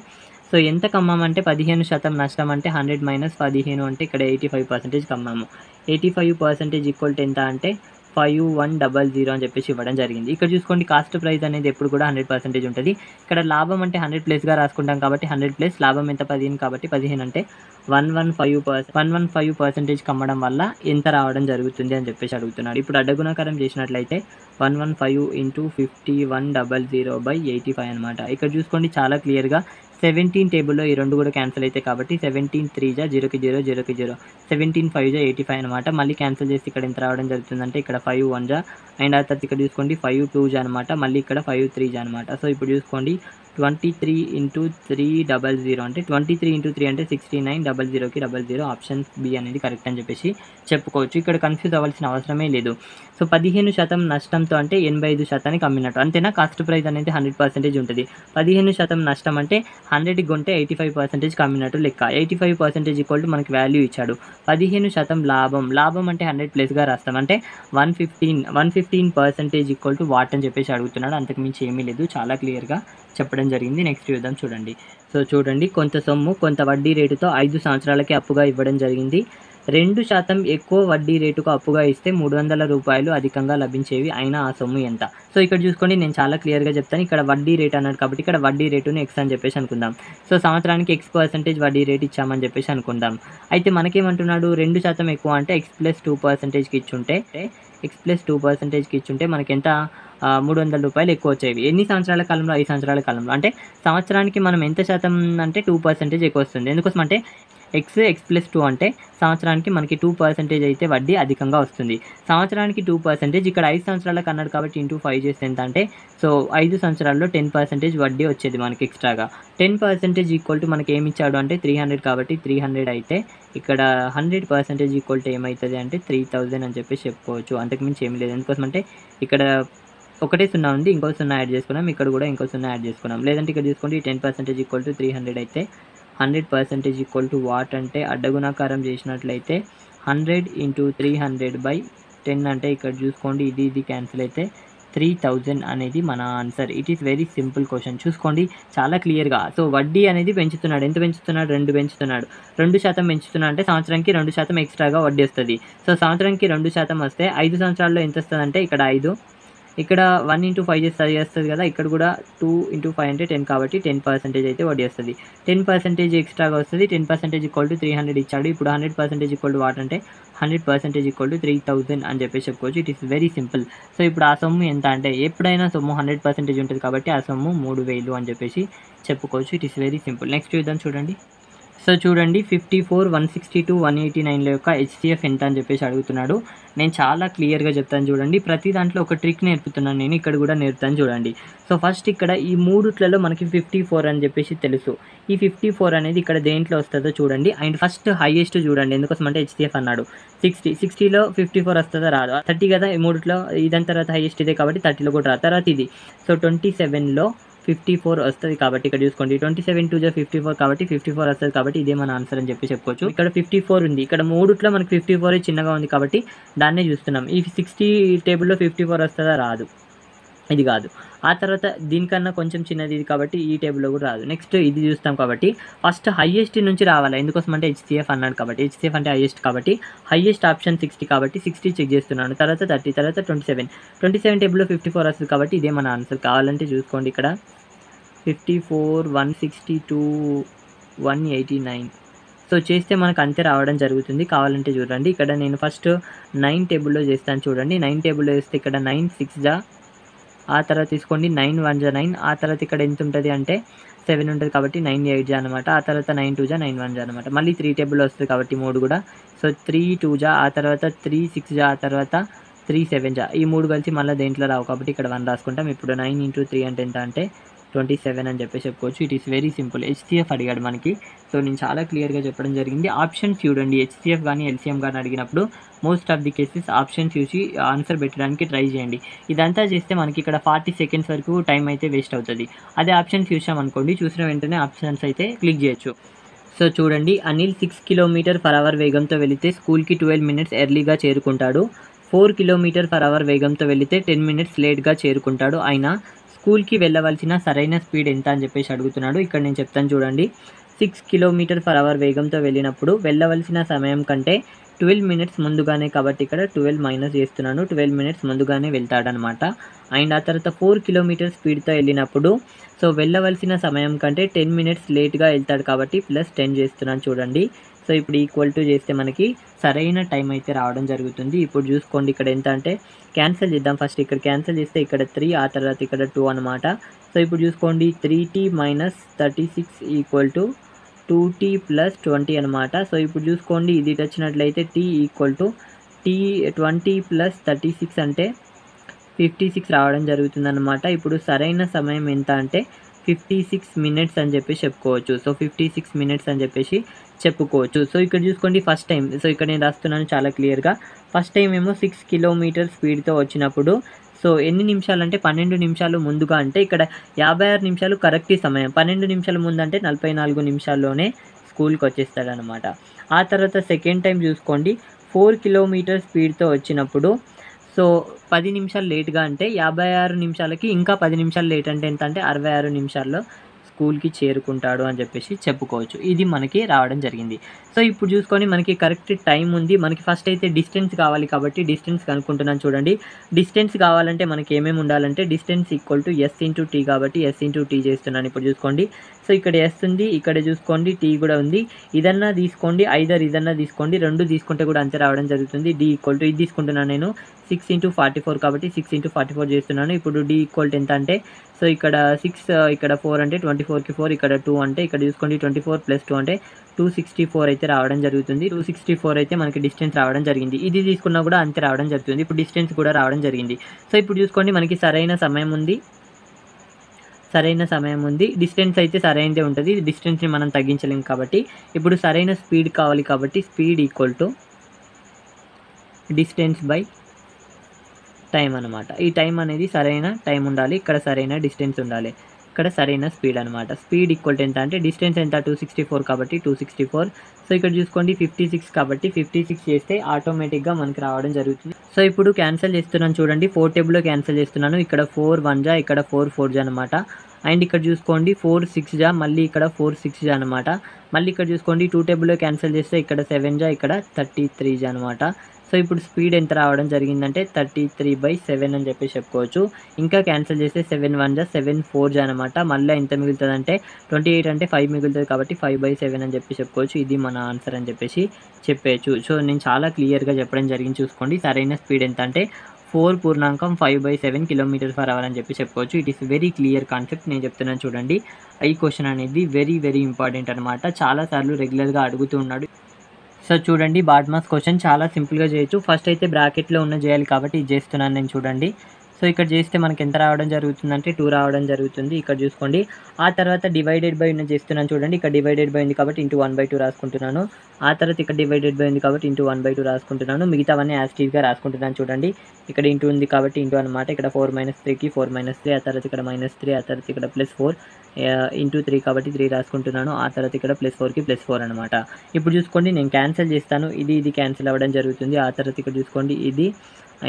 సో ఎంతకు అమ్మామంటే 15% నష్టం అంటే 100 - 15 అంటే ఇక్కడ 85%కి అమ్మాము. 85% ఎంత అంటే 5100 అని చెప్పేసి ఇవ్వడం జరిగింది. ఇక్కడ చూసుకోండి, కాస్ట్ ప్రైస్ అనేది ఎప్పుడు కూడా 100% ఉంటుంది. ఇక్కడ లాభం అంటే 100+గా రాసుకుంటాం కాబట్టి 100+, లాభం ఎంత 15 కాబట్టి 15 అంటే 115% అమ్మడం వల్ల ఎంత రావడం జరుగుతుంది అని చెప్పేసి అడుగుతున్నాడు. ఇప్పుడు అడ్డగుణాకారం చేసినట్లయితే 115 × 5100/85 అనమాట. ఇక్కడ చూసుకోండి, చాలా క్లియర్గా 17 టేబుల్లో ఈ రెండు కూడా క్యాన్సిల్ అవుతాయి కాబట్టి 17 3 జా 0కి 0, 0కి 0, 17 5 జా 85 అనమాట. మళ్ళీ క్యాన్సిల్ చేసి ఇక్కడ ఎంత రావడం జరుగుతుందంటే ఇక్కడ 5 1 జా, అండ్ ఆ తర్వాత ఇక్కడ చూసుకోండి 5 2 జా అనమాట. మళ్ళీ ఇక్కడ 5 3 జా అనమాట. సో ఇప్పుడు చూసుకోండి, 23 × 300 అంటే 23 × 3 అంటే 69, 00కి 00, ఆప్షన్ బి అనేది కరెక్ట్ అని చెప్పేసి చెప్పుకోవచ్చు. ఇక్కడ కన్ఫ్యూజ్ అవ్వాల్సిన అవసరమే లేదు. సో 15% నష్టంతో అంటే 85%కి అమ్మినట్టు, అంతేనా? కాస్ట్ ప్రైస్ అనేది 100% ఉంటుంది. 15% నష్టం అంటే 100కి కొంటే 85%కి అమ్మినట్టు లెక్క. 85% మనకి వాల్యూ ఇచ్చాడు. 15% లాభం అంటే 100+గా రాస్తాం అంటే 115% వాట్ అని చెప్పేసి అడుగుతున్నాడు. అంతకుమించి ఏమీ లేదు, చాలా క్లియర్గా చెప్పడం జరిగింది. నెక్స్ట్ చూద్దాం. చూడండి, సో చూడండి, కొంత సొమ్ము కొంత వడ్డీ రేటుతో 5 సంవత్సరాలకి అప్పుగా ఇవ్వడం జరిగింది. 2% ఎక్కువ వడ్డీ రేటుకు అప్పుగా ఇస్తే 300 రూపాయలు అధికంగా లభించేవి. అయినా ఆ సొమ్ము ఎంత? సో ఇక్కడ చూసుకోండి, నేను చాలా క్లియర్గా చెప్తాను. ఇక్కడ వడ్డీ రేట్ అన్నాడు కాబట్టి ఇక్కడ వడ్డీ రేటుని X అని చెప్పేసి అనుకుందాం. సో సంవత్సరానికి X% వడ్డీ రేట్ ఇచ్చామని చెప్పేసి అనుకుందాం. అయితే మనకేమంటున్నాడు, 2% ఎక్కువ అంటే X+2%కి ఇచ్చుంటే మనకి ఎంత 300 రూపాయలు ఎక్కువ వచ్చేవి. ఎన్ని సంవత్సరాల కాలంలో? 5 సంవత్సరాల కాలంలో. అంటే సంవత్సరానికి మనం ఎంత శాతం అంటే 2% ఎక్కువ వస్తుంది. ఎందుకోసం అంటే X+2 అంటే సంవత్సరానికి మనకి 2% అయితే వడ్డీ అధికంగా వస్తుంది. సంవత్సరానికి 2%, ఇక్కడ 5 సంవత్సరాలకు అన్నాడు కాబట్టి ఇంటూ 5 చేస్తే ఎంత అంటే, సో 5 సంవత్సరాల్లో 10% వడ్డీ వచ్చేది మనకి ఎక్స్ట్రాగా. 10% మనకి ఏమి ఇచ్చాడు అంటే 300 కాబట్టి 300 అయితే ఇక్కడ 100% ఏమవుతుంది అంటే 3000 అని చెప్పేసి చెప్పుకోవచ్చు. అంతకుమించి ఏమి లేదు. ఎందుకోసం అంటే ఇక్కడ ఒకటే 0 ఉంది, ఇంకో 0 యాడ్ చేసుకున్నాం, ఇక్కడ కూడా ఇంకో 0 యాడ్ చేసుకున్నాం. లేదంటే ఇక్కడ చూసుకోండి, 10% 300 అయితే 100% వాట్ అంటే అడ్డగుణాకారం చేసినట్లయితే 100 × 300/10 అంటే ఇక్కడ చూసుకోండి, ఇది క్యాన్సిల్ అయితే 3000 అనేది మన answer. It is very simple question. చూసుకోండి చాలా క్లియర్గా. సో వడ్డీ అనేది పెంచుతున్నాడు. ఎంత పెంచుతున్నాడు? 2 పెంచుతున్నాడు. 2% పెంచుతున్నాడు అంటే సంవత్సరానికి 2% ఎక్స్ట్రాగా వడ్డీ వస్తుంది. సో సంవత్సరానికి 2% వస్తే 5 సంవత్సరాల్లో ఎంత వస్తుంది అంటే ఇక్కడ 5, ఇక్కడ 1 × 5 చేస్తుంది కదా, ఇక్కడ కూడా 2 × 5 అంటే 10 కాబట్టి 10% అయితే వడ్డీ వస్తుంది. 10% ఎక్స్ట్రాగా వస్తుంది. 10% 300 ఇచ్చాడు. ఇప్పుడు 100% వాట్ అంటే 100% 3000 అని చెప్పేసి చెప్పుకోవచ్చు. It is very simple. So ఇప్పుడు ఆ సొమ్ము ఎంత అంటే, ఎప్పుడైనా సొమ్ము 100% ఉంటుంది కాబట్టి ఆ సొమ్ము 3000 అని చెప్పేసి చెప్పుకోవచ్చు. It is very simple. Next చూద్దాం. చూడండి, సో చూడండి, 54, 162, 189ల యొక్క HCF ఎంత అని చెప్పేసి అడుగుతున్నాడు. నేను చాలా క్లియర్గా చెప్తాను. చూడండి, ప్రతి దాంట్లో ఒక ట్రిక్ నేర్పుతున్నాను నేను, ఇక్కడ కూడా నేర్పుతాను. చూడండి, సో ఫస్ట్ ఇక్కడ ఈ మూడిట్లలో మనకి 54 అని చెప్పేసి తెలుసు. ఈ 54 అనేది ఇక్కడ దేంట్లో వస్తుందో చూడండి. అండ్ ఫస్ట్ హైయెస్ట్ చూడండి, ఎందుకోసం అంటే HCF అన్నాడు. 60లో 54 వస్తుందో రాదు? 30 కదా ఈ మూడిట్లో, ఇదాని తర్వాత హైయెస్ట్ ఇదే కాబట్టి 30లో కూడా రాదు. తర్వాత ఇది, సో 27లో 54 వస్తుంది కాబట్టి ఇక్కడ చూసుకోండి, 27 2 54 కాబట్టి 54 వస్తుంది కాబట్టి ఇదే మన ఆన్సర్ అని చెప్పి చెప్పుకోవచ్చు. ఇక్కడ 54 ఉంది, ఇక్కడ మూడిట్లో మనకి 54 చిన్నగా ఉంది కాబట్టి దాన్నే చూస్తున్నాం. ఈ 60 టేబుల్లో 54 వస్తుందా? రాదు, ఇది కాదు. ఆ తర్వాత దీనికన్నా కొంచెం చిన్నది ఇది కాబట్టి ఈ టేబుల్‌లో కూడా రాదు. నెక్స్ట్ ఇది చూస్తాం కాబట్టి ఫస్ట్ హైయెస్ట్ నుంచి రావాలి. ఎందుకోసం అంటే హెచ్‌సీఎఫ్ అన్నాడు కాబట్టి హెచ్‌సీఎఫ్ అంటే హైయెస్ట్ కాబట్టి హైయెస్ట్ ఆప్షన్ 60 కాబట్టి 60 చెక్ చేస్తున్నాను. తర్వాత 30 తర్వాత 27. 27 టేబుల్‌లో 54 వస్తది కాబట్టి ఇదే మన ఆన్సర్. కావాలంటే చూసుకోండి ఇక్కడ 54, 162, 189. సో చేస్తే మనకు అంతే రావడం జరుగుతుంది. కావాలంటే చూడండి. ఇక్కడ నేను ఫస్ట్ 9 టేబుల్‌లో చేస్తాను చూడండి. 9 టేబుల్‌లో చేస్తే ఇక్కడ 9 6 జా, ఆ తర్వాత తీసుకోండి 9 1 జా 9, ఆ తర్వాత ఇక్కడ ఎంత ఉంటది అంటే 7 ఉంటది కాబట్టి 9 8 జా అనమాట. ఆ తర్వాత 9 2 జా 9 1 జా అనమాట. మళ్ళీ 3 టేబుల్‌లో వస్తది కాబట్టి 3 కూడా. సో 3 2 జా, ఆ తర్వాత 3 6 జా, ఆ తర్వాత 3 7 జా. ఈ 3 కలిసి మళ్ళీ దేంట్లో రావు కాబట్టి ఇక్కడ 1 రాసుకుంటాం. ఇప్పుడు 9 ఇంటూ 3 అంటే ఎంత అంటే 27 అని చెప్పేసి చెప్పుకోవచ్చు. It is very simple. HCF అడిగాడు మనకి. సో నేను చాలా క్లియర్‌గా చెప్పడం జరిగింది. ఆప్షన్స్ చూడండి. హెచ్‌సీఎఫ్ గానీ, ఎల్‌సీఎం గానీ అడిగినప్పుడు most of the cases options చూసి ఆన్సర్ పెట్టడానికి ట్రై చేయండి. ఇదంతా చేస్తే మనకి ఇక్కడ 40 సెకండ్స్ వరకు టైం అయితే వేస్ట్ అవుతది. అదే ఆప్షన్స్ చూసామనుకోండి, చూసిన వెంటనే ఆప్షన్స్ అయితే క్లిక్ చేయొచ్చు. సో చూడండి, అనిల్ 6 km/h వేగంతో వెళితే స్కూల్‌కి 12 మినిట్స్ ఎర్లీగా చేరుకుంటాడు. 4 km/h వేగంతో వెళితే 10 మినిట్స్ లేట్‌గా చేరుకుంటాడు. అయినా స్కూల్‌కి వెళ్ళవలసిన సరైన స్పీడ్ ఎంత అని చెప్పేసి అడుగుతున్నాడు. ఇక్కడ నేను చెప్తాను చూడండి. 6 km/h వేగంతో వెళ్ళినప్పుడు వెళ్ళవలసిన సమయం కంటే 12 మినిట్స్ ముందుగానే కాబట్టి ఇక్కడ 12 మైనస్ చేస్తున్నాను. 12 మినిట్స్ ముందుగానే వెళ్తాడనమాట. అండ్ ఆ తర్వాత 4 కిలోమీటర్ స్పీడ్‌తో వెళ్ళినప్పుడు సో వెళ్ళవలసిన సమయం కంటే 10 మినిట్స్ లేట్‌గా వెళ్తాడు కాబట్టి ప్లస్ 10 చేస్తున్నాను చూడండి. సో ఇప్పుడు ఈక్వల్ టు చేస్తే మనకి సరైన టైం అయితే రావడం జరుగుతుంది. ఇప్పుడు చూసుకోండి ఇక్కడ ఎంత అంటే క్యాన్సిల్ చేద్దాం. ఫస్ట్ ఇక్కడ క్యాన్సిల్ చేస్తే ఇక్కడ 3, ఆ తర్వాత ఇక్కడ 2 అనమాట. సో ఇప్పుడు చూసుకోండి 3t - 36 = 2t + 20 అనమాట. సో ఇప్పుడు చూసుకోండి ఇది వచ్చినట్లయితే t = 20 + 36 అంటే 56 రావడం జరుగుతుందన్నమాట. ఇప్పుడు సరైన సమయం ఎంత అంటే 56 మినిట్స్ అని చెప్పేసి చెప్పుకోవచ్చు. సో 56 మినిట్స్ అని చెప్పేసి చెప్పుకోవచ్చు. సో ఇక్కడ చూసుకోండి ఫస్ట్ టైం. సో ఇక్కడ నేను రాస్తున్నాను చాలా క్లియర్‌గా. ఫస్ట్ టైం ఏమో 6 కిలోమీటర్ స్పీడ్‌తో వచ్చినప్పుడు సో ఎన్ని నిమిషాలంటే 12 నిమిషాలు ముందుగా అంటే ఇక్కడ 56 నిమిషాలు కరెక్ట్ సమయం. 12 నిమిషాల ముందంటే 44 నిమిషాల్లోనే స్కూల్‌కి వచ్చేస్తాడనమాట. ఆ తర్వాత సెకండ్ టైం చూసుకోండి 4 కిలోమీటర్ స్పీడ్‌తో వచ్చినప్పుడు సో 10 నిమిషాలు లేట్‌గా అంటే 56 నిమిషాలకి ఇంకా 10 నిమిషాలు లేట్ అంటే ఎంత అంటే 66 నిమిషాల్లో స్కూల్‌కి చేరుకుంటాడు అని చెప్పేసి చెప్పుకోవచ్చు. ఇది మనకి రావడం జరిగింది. సో ఇప్పుడు చూసుకొని మనకి కరెక్ట్ టైం ఉంది. మనకి ఫస్ట్ అయితే డిస్టెన్స్ కావాలి కాబట్టి డిస్టెన్స్ కనుక్కుంటున్నాను చూడండి. డిస్టెన్స్ కావాలంటే మనకి ఏమేమి ఉండాలంటే డిస్టెన్స్ = s/t కాబట్టి s/t చేస్తున్నాను. ఇప్పుడు చూసుకోండి. సో ఇక్కడ s ఉంది, ఇక్కడ చూసుకోండి t కూడా ఉంది. ఇదన్నా తీసుకోండి, ఐదర్ ఇదన్నా తీసుకోండి. 2 తీసుకుంటే కూడా అంతే రావడం జరుగుతుంది. d = ఇది తీసుకుంటున్నాను నేను 6 × 44 కాబట్టి 6 × 44 చేస్తున్నాను. ఇప్పుడు d = ఎంత అంటే సో ఇక్కడ 6 ఇక్కడ 4 అంటే 24కి 4 ఇక్కడ 2 అంటే ఇక్కడ చూసుకోండి 24 + 2 అంటే 264 అయితే రావడం జరుగుతుంది. 264 అయితే మనకి డిస్టెన్స్ రావడం జరిగింది. ఇది తీసుకున్నా కూడా అంతే రావడం జరుగుతుంది. ఇప్పుడు డిస్టెన్స్ కూడా రావడం జరిగింది. సో ఇప్పుడు చూసుకోండి మనకి సరైన సమయం ఉంది. డిస్టెన్స్ అయితే సరైనదే ఉంటుంది. డిస్టెన్స్‌ని మనం తగ్గించలేం కాబట్టి ఇప్పుడు సరైన స్పీడ్ కావాలి కాబట్టి స్పీడ్ = డిస్టెన్స్ బై టైం అనమాట. ఈ టైం అనేది సరైన టైం ఉండాలి. ఇక్కడ సరైన డిస్టెన్స్ ఉండాలి. ఇక్కడ సరైన స్పీడ్ అనమాట. స్పీడ్ = ఎంత అంటే డిస్టెన్స్ ఎంత 264 కాబట్టి 264. సో ఇక్కడ చూసుకోండి 56 కాబట్టి 56 చేస్తే ఆటోమేటిక్‌గా మనకి రావడం జరుగుతుంది. సో ఇప్పుడు క్యాన్సిల్ చేస్తున్నాను చూడండి. 4 టేబుల్‌లో క్యాన్సిల్ చేస్తున్నాను. ఇక్కడ 4 1 జా, ఇక్కడ 4 4 జా అనమాట. అండ్ ఇక్కడ చూసుకోండి 4 6 జా, మళ్ళీ ఇక్కడ 4 6 జా అనమాట. మళ్ళీ ఇక్కడ చూసుకోండి 2 టేబుల్‌లో క్యాన్సిల్ చేస్తే ఇక్కడ 7 జా, ఇక్కడ 33 జా అనమాట. సో ఇప్పుడు స్పీడ్ ఎంత రావడం జరిగిందంటే 33/7 అని చెప్పేసి చెప్పుకోవచ్చు. ఇంకా క్యాన్సిల్ చేస్తే 7 1 జా 7 4 జా అనమాట. మళ్ళీ ఎంత మిగులుతుందంటే 28 అంటే 5 మిగులుతుంది కాబట్టి 5/7 అని చెప్పి చెప్పుకోవచ్చు. ఇది మన ఆన్సర్ అని చెప్పేసి చెప్పేయచ్చు. సో నేను చాలా క్లియర్‌గా చెప్పడం జరిగింది చూసుకోండి. సరైన స్పీడ్ ఎంత అంటే 4.5/7 km/h అని చెప్పి చెప్పుకోవచ్చు. It is very clear concept. నేను చెప్తున్నాను చూడండి. ఈ క్వశ్చన్ అనేది వెరీ వెరీ ఇంపార్టెంట్ అనమాట. చాలా సార్లు రెగ్యులర్‌గా అడుగుతూ ఉన్నాడు. సో చూడండి బాడ్మాస్ క్వశ్చన్ చాలా సింపుల్‌గా చేయొచ్చు. ఫస్ట్ అయితే బ్రాకెట్‌లో ఉన్న చేయాలి కాబట్టి ఇది చేస్తున్నాను నేను చూడండి. సో ఇక్కడ చేస్తే మనకి ఎంత రావడం జరుగుతుందంటే 2 రావడం జరుగుతుంది. ఇక్కడ చూసుకోండి. ఆ తర్వాత డివైడెడ్ బై ఉన్న చేస్తున్నాను చూడండి. ఇక్కడ డివైడెడ్ బై ఉంది కాబట్టి ఇంటూ 1/2 రాసుకుంటున్నాను. ఆ తర్వాత ఇక్కడ డివైడెడ్ బై ఉంది కాబట్టి ఇంటూ 1/2 రాసుకుంటున్నాను. మిగతావన్నీ యాజ్ ఇట్ ఈస్‌గా రాసుకుంటున్నాను చూడండి. ఇక్కడ ఇంటూ ఉంది కాబట్టి ఇంటూ అనమాట. ఇక్కడ 4 - 3కి 4 - 3, ఆ తర్వాత ఇక్కడ -3, ఆ తర్వాత ఇక్కడ +4 ఇంటూ 3 కాబట్టి 3 రాసుకుంటున్నాను. ఆ తర్వాత ఇక్కడ +4కి +4 అనమాట. ఇప్పుడు చూసుకోండి నేను క్యాన్సిల్ చేస్తాను. ఇది క్యాన్సిల్ అవ్వడం జరుగుతుంది. ఆ తర్వాత ఇక్కడ చూసుకోండి ఇది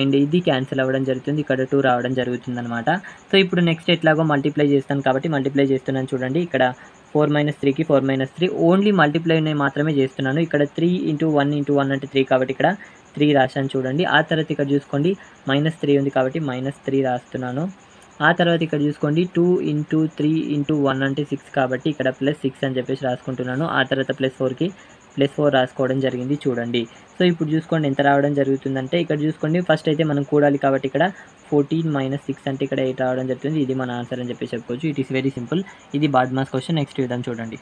అండ్ ఇది క్యాన్సిల్ అవ్వడం జరుగుతుంది, ఇక్కడ 2 రావడం జరుగుతుందనమాట. సో ఇప్పుడు నెక్స్ట్ ఎట్లాగో మల్టిప్లై చేస్తాను కాబట్టి మల్టిప్లై చేస్తున్నాను చూడండి. ఇక్కడ 4 - 3కి 4 - 3 ఓన్లీ మల్టిప్లైని మాత్రమే చేస్తున్నాను. ఇక్కడ 3 × 1 × 1 అంటే 3 కాబట్టి ఇక్కడ 3 రాశాను చూడండి. ఆ తర్వాత ఇక్కడ చూసుకోండి -3 ఉంది కాబట్టి -3 రాస్తున్నాను. ఆ తర్వాత ఇక్కడ చూసుకోండి 2 × 3 × 1 అంటే 6 కాబట్టి ఇక్కడ +6 అని చెప్పేసి రాసుకుంటున్నాను. ఆ తర్వాత +4కి +4 రాసుకోవడం జరిగింది చూడండి. సో ఇప్పుడు చూసుకోండి ఎంత రావడం జరుగుతుందంటే ఇక్కడ చూసుకోండి ఫస్ట్ అయితే మనం కూడాలి కాబట్టి ఇక్కడ 14 - 6 అంటే ఇక్కడ 8 రావడం జరుగుతుంది. ఇది మన ఆన్సర్ అని చెప్పేసి చెప్పుకోవచ్చు. It is very simple. ఇది బాడ్ మాస్ క్వశ్చన్. నెక్స్ట్ చూద్దాం చూడండి.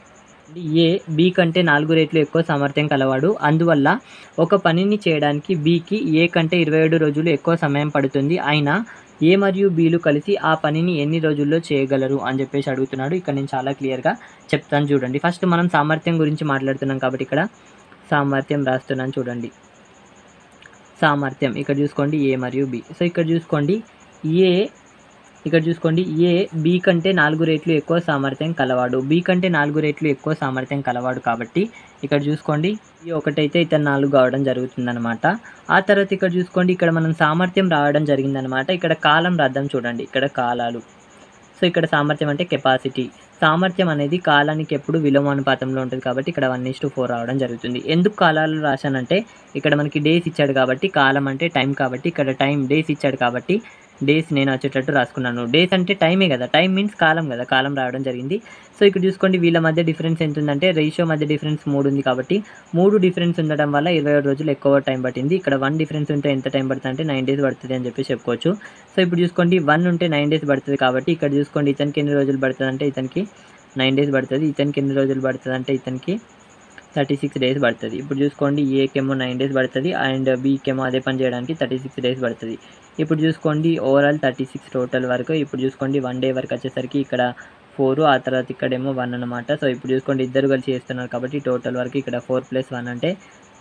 ఏ బి కంటే 4 రెట్లు ఎక్కువ సామర్థ్యం కలవాడు. అందువల్ల ఒక పనిని చేయడానికి బికి ఏ కంటే 27 రోజులు ఎక్కువ సమయం పడుతుంది. అయినా ఏ మరియు బిలు కలిసి ఆ పనిని ఎన్ని రోజుల్లో చేయగలరు అని చెప్పేసి అడుగుతున్నాడు. ఇక్కడ నేను చాలా క్లియర్గా చెప్తాను చూడండి. ఫస్ట్ మనం సామర్థ్యం గురించి మాట్లాడుతున్నాం కాబట్టి ఇక్కడ సామర్థ్యం రాస్తున్నాను చూడండి. సామర్థ్యం ఇక్కడ చూసుకోండి ఏ మరియు బి. సో ఇక్కడ చూసుకోండి ఏ బి కంటే 4 రెట్లు ఎక్కువ సామర్థ్యం కలవాడు. బి కంటే 4 రెట్లు ఎక్కువ సామర్థ్యం కలవాడు కాబట్టి ఇక్కడ చూసుకోండి ఈ ఒకటైతే ఇతను 4 కావడం జరుగుతుందన్నమాట. ఆ తర్వాత ఇక్కడ చూసుకోండి ఇక్కడ మనం సామర్థ్యం రావడం జరిగిందనమాట. ఇక్కడ కాలం రాద్దాం చూడండి. ఇక్కడ కాలాలు. సో ఇక్కడ సామర్థ్యం అంటే కెపాసిటీ. సామర్థ్యం అనేది కాలానికి ఎప్పుడు విలోమానుపాతంలో ఉంటుంది కాబట్టి ఇక్కడ 1:4 రావడం జరుగుతుంది. ఎందుకు కాలాలు రాశానంటే ఇక్కడ మనకి డేస్ ఇచ్చాడు కాబట్టి కాలం అంటే టైం కాబట్టి ఇక్కడ టైం డేస్ ఇచ్చాడు కాబట్టి డేస్ నేను వచ్చేటట్టు రాసుకున్నాను. డేస్ అంటే టైమే కదా, టైం మీన్స్ కాలం కదా, కాలం రావడం జరిగింది. సో ఇక్కడ చూసుకోండి వీళ్ళ మధ్య డిఫరెన్స్ ఎంత ఉందంటే రేషియో మధ్య డిఫరెన్స్ 3 ఉంది కాబట్టి 3 డిఫరెన్స్ ఉండడం వల్ల 27 రోజులు ఎక్కువ టైం పట్టింది. ఇక్కడ 1 డిఫరెన్స్ ఉంటే ఎంత టైం పడుతుంది అంటే 9 డేస్ పడుతుంది అని చెప్పి చెప్పుకోవచ్చు. సో ఇప్పుడు చూసుకోండి 1 ఉంటే 9 డేస్ పడుతుంది కాబట్టి ఇక్కడ చూసుకోండి ఇతనికి ఎన్ని రోజులు పడుతుంది అంటే ఇతనికి 9 డేస్ పడుతుంది. ఇతనికి ఎన్ని రోజులు పడుతుంది అంటే ఇతనికి 36 డేస్ పడుతుంది. ఇప్పుడు చూసుకోండి ఏకేమో 9 డేస్ పడుతుంది అండ్ బీకేమో అదే పని చేయడానికి 36 డేస్ పడుతుంది. ఇప్పుడు చూసుకోండి ఓవరాల్ 36 టోటల్ వరకు. ఇప్పుడు చూసుకోండి 1 డే వరకు వచ్చేసరికి ఇక్కడ 4 ఆ తర్వాత ఇక్కడేమో 1 అనమాట. సో ఇప్పుడు చూసుకోండి ఇద్దరు కలిసి చేస్తున్నారు కాబట్టి టోటల్ వరకు ఇక్కడ 4 + 1 అంటే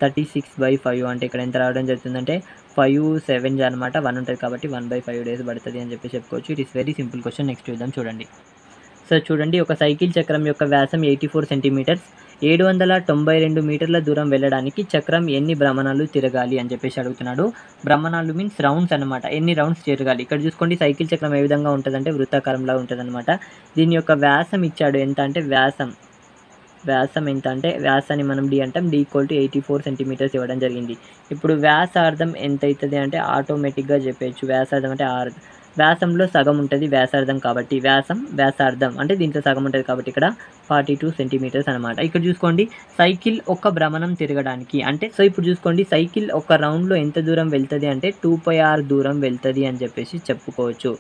36/5 అంటే ఇక్కడ ఎంత రావడం జరుగుతుందంటే 5 7 అనమాట. 1 ఉంటుంది కాబట్టి 1/5 డేస్ పడుతుంది అని చెప్పి చెప్పుకోవచ్చు. It is very simple question. Next చూద్దాం చూడండి. సో చూడండి ఒక సైకిల్ చక్రం యొక్క వ్యాసం 84 సెంటీమీటర్స్ 792 మీటర్ల దూరం వెళ్ళడానికి చక్రం ఎన్ని భ్రమణాలు తిరగాలి అని చెప్పేసి అడుగుతున్నాడు. భ్రమణాలు మీన్స్ రౌండ్స్ అనమాట. ఎన్ని రౌండ్స్ తిరగాలి. ఇక్కడ చూసుకోండి సైకిల్ చక్రం ఏ విధంగా ఉంటుందంటే వృత్తాకారంలో ఉంటుంది అనమాట. దీని యొక్క వ్యాసం ఇచ్చాడు ఎంత అంటే వ్యాసం ఎంత అంటే వ్యాసాన్ని మనం డి అంటాం. డి = 84 సెంటీమీటర్స్ ఇవ్వడం జరిగింది. ఇప్పుడు వ్యాసార్థం ఎంత అవుతుంది అంటే ఆటోమేటిక్గా చెప్పేయచ్చు. వ్యాసార్థం అంటే వ్యాసంలో సగం ఉంటుంది వ్యాసార్థం కాబట్టి వ్యాసార్థం అంటే దీంట్లో సగం ఉంటుంది కాబట్టి ఇక్కడ 42 సెంటీమీటర్స్ అనమాట. ఇక్కడ చూసుకోండి సైకిల్ ఒక భ్రమణం తిరగడానికి అంటే సో ఇప్పుడు చూసుకోండి సైకిల్ ఒక రౌండ్లో ఎంత దూరం వెళ్తుంది అంటే 2πr దూరం వెళ్తుంది అని చెప్పేసి చెప్పుకోవచ్చు.